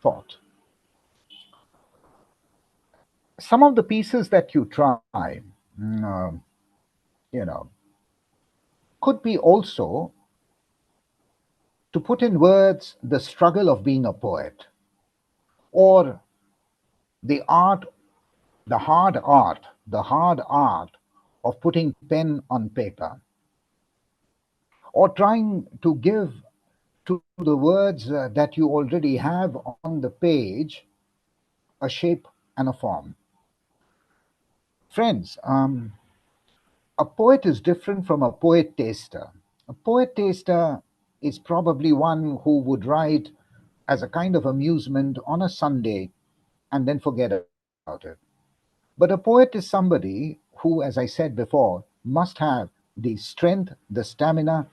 thought. Some of the pieces that you try, you know, could be also to put in words the struggle of being a poet, or the art, the hard art of putting pen on paper, or trying to give to the words that you already have on the page a shape and a form. Friends, a poet is different from a poet taster. A poet taster is probably one who would write as a kind of amusement on a Sunday and then forget about it. But a poet is somebody who, as I said before, must have the strength, the stamina,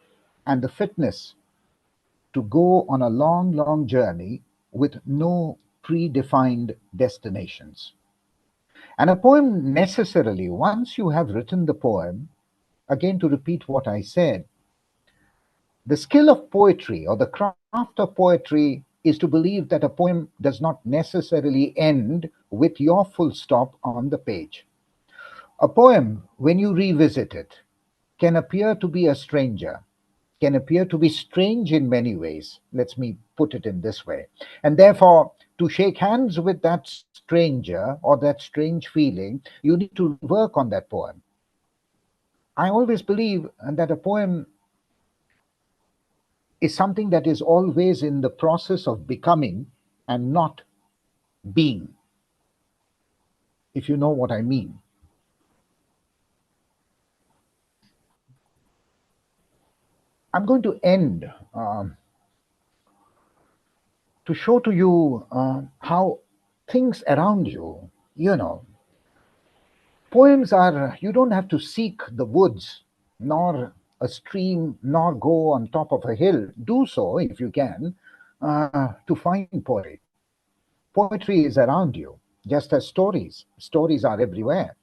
and the fitness to go on a long, long journey with no predefined destinations. And a poem necessarily, once you have written the poem, again to repeat what I said, the skill of poetry or the craft of poetry is to believe that a poem does not necessarily end with your full stop on the page. A poem, when you revisit it, can appear to be a stranger, can appear to be strange in many ways. Let me put it in this way. And therefore, to shake hands with that stranger or that strange feeling, you need to work on that poem. I always believe that a poem is something that is always in the process of becoming and not being, if you know what I mean. I'm going to end to show to you how things around you, poems are, you don't have to seek the woods, nor a stream, nor go on top of a hill. Do so if you can, to find poetry. Poetry is around you, just as stories. Stories are everywhere.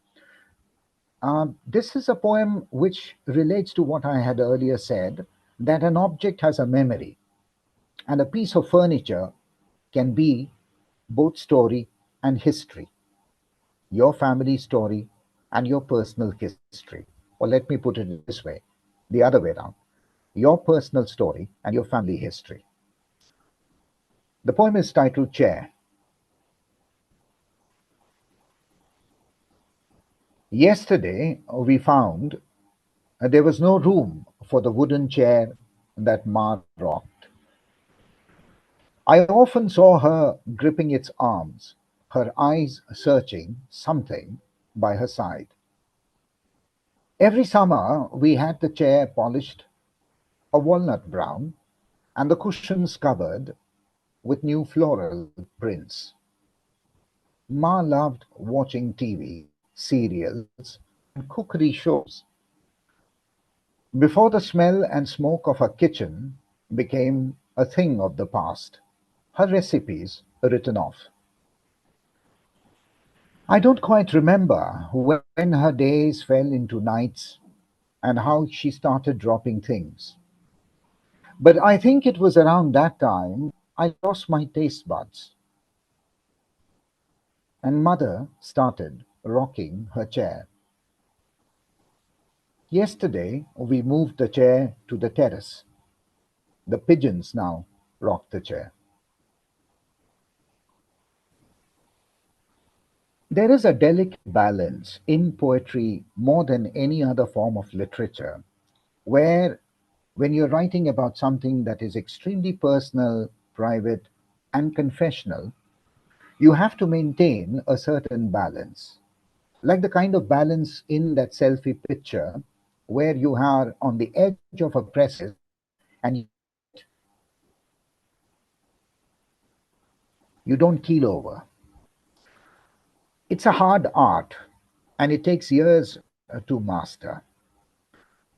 This is a poem which relates to what I had earlier said, that an object has a memory, and a piece of furniture can be both story and history. Your family story and your personal history. Or let me put it this way, the other way around. Your personal story and your family history. The poem is titled Chair. Yesterday, we found there was no room for the wooden chair that Ma rocked. I often saw her gripping its arms, her eyes searching something by her side. Every summer, we had the chair polished a walnut brown and the cushions covered with new floral prints. Ma loved watching TV, serials, and cookery shows. Before the smell and smoke of her kitchen became a thing of the past, her recipes written off. I don't quite remember when her days fell into nights and how she started dropping things. But I think it was around that time I lost my taste buds. And mother started rocking her chair. Yesterday, we moved the chair to the terrace. The pigeons now rock the chair. There is a delicate balance in poetry more than any other form of literature, where when you're writing about something that is extremely personal, private, and confessional, you have to maintain a certain balance. Like the kind of balance in that selfie picture where you are on the edge of a precipice and you don't keel over. It's a hard art and it takes years to master.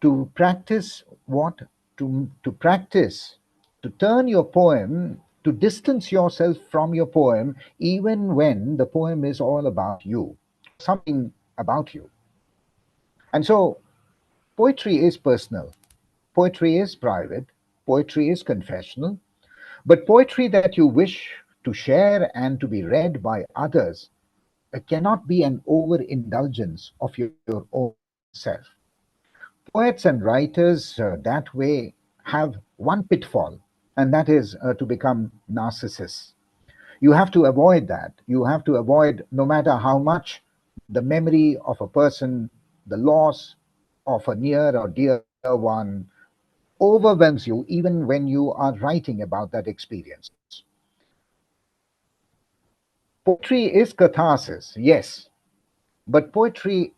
To practice what? To practice, to turn your poem, to distance yourself from your poem, even when the poem is all about you, something about you. And so poetry is personal, poetry is private, poetry is confessional, but poetry that you wish to share and to be read by others cannot be an overindulgence of your own self. Poets and writers that way have one pitfall, and that is to become narcissists. You have to avoid that. You have to avoid, no matter how much the memory of a person, the loss of a near or dear one overwhelms you, even when you are writing about that experience. Poetry is catharsis, yes, but poetry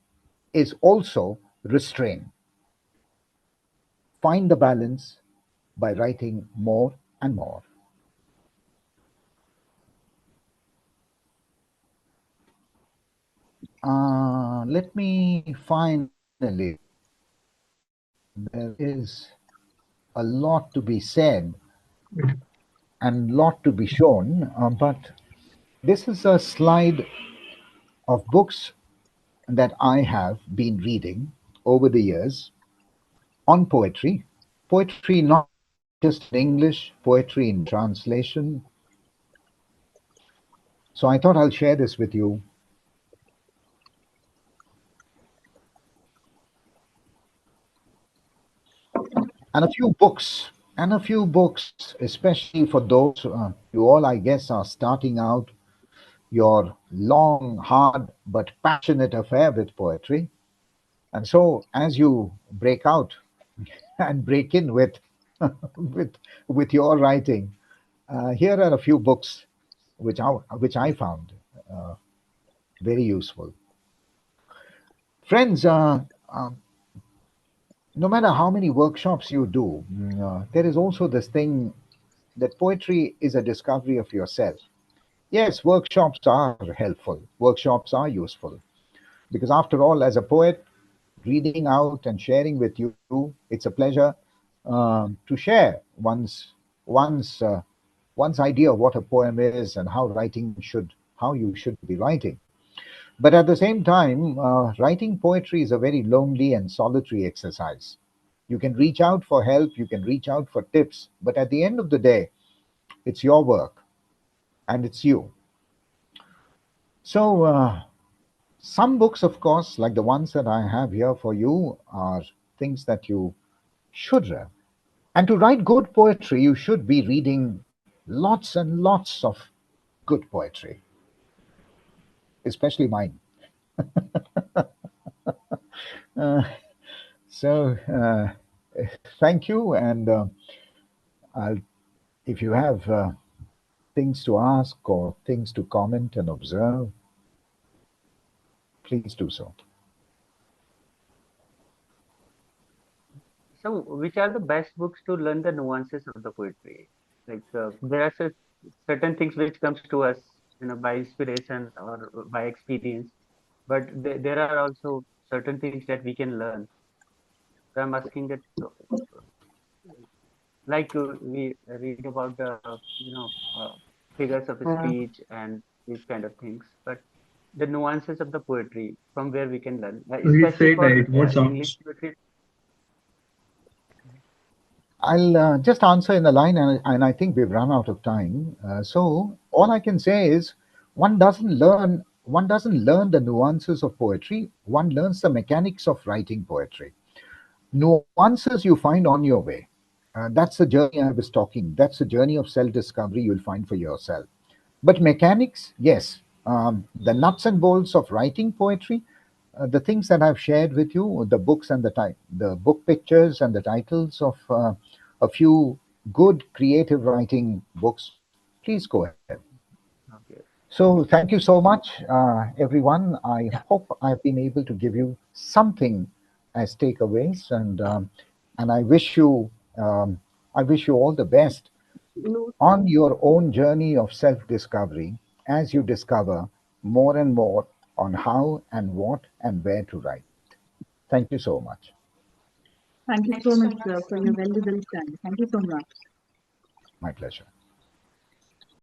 is also restraint. Find the balance by writing more and more. Let me finally, there is a lot to be said and lot to be shown, but this is a slide of books that I have been reading over the years on poetry. Poetry not just in English, poetry in translation. So I thought I'll share this with you. And a few books, especially for those, you all, I guess, are starting out your long, hard, but passionate affair with poetry. And so, as you break out and break in with, with, with your writing, here are a few books which I found uh, very useful. Friends, no matter how many workshops you do, there is also this thing that poetry is a discovery of yourself. Yes, workshops are helpful, workshops are useful, because after all, as a poet, reading out and sharing with you, it's a pleasure to share one's one's idea of what a poem is and how you should be writing. But at the same time, writing poetry is a very lonely and solitary exercise. You can reach out for help, you can reach out for tips, but at the end of the day, it's your work and it's you. So, some books, of course, like the ones that I have here for you, are things that you should read. And to write good poetry, you should be reading lots and lots of good poetry, especially mine. Uh, so, thank you. And I'll, if you have things to ask or things to comment and observe, please do so. So, which are the best books to learn the nuances of the poetry? Like there are certain things which comes to us, by inspiration or by experience, but there are also certain things that we can learn. So I'm asking that, like we read about the, figures of speech and these kind of things, but the nuances of the poetry from where we can learn, We especially said that for it won't sound. English poetry. I'll just answer in the line, and I think we've run out of time. So all I can say is, one doesn't learn the nuances of poetry. One learns the mechanics of writing poetry. Nuances you find on your way. That's the journey I was talking. That's the journey of self-discovery you'll find for yourself. But mechanics, yes, the nuts and bolts of writing poetry, the things that I've shared with you, the books and the book pictures and the titles of a few good creative writing books, please go ahead. Okay. So thank you so much, everyone. I Yeah. hope I've been able to give you something as takeaways, and I wish you all the best on your own journey of self-discovery as you discover more and more on how and what and where to write. Thank you so much. Thank you so much, sir, for your valuable time. Thank you so much. My pleasure.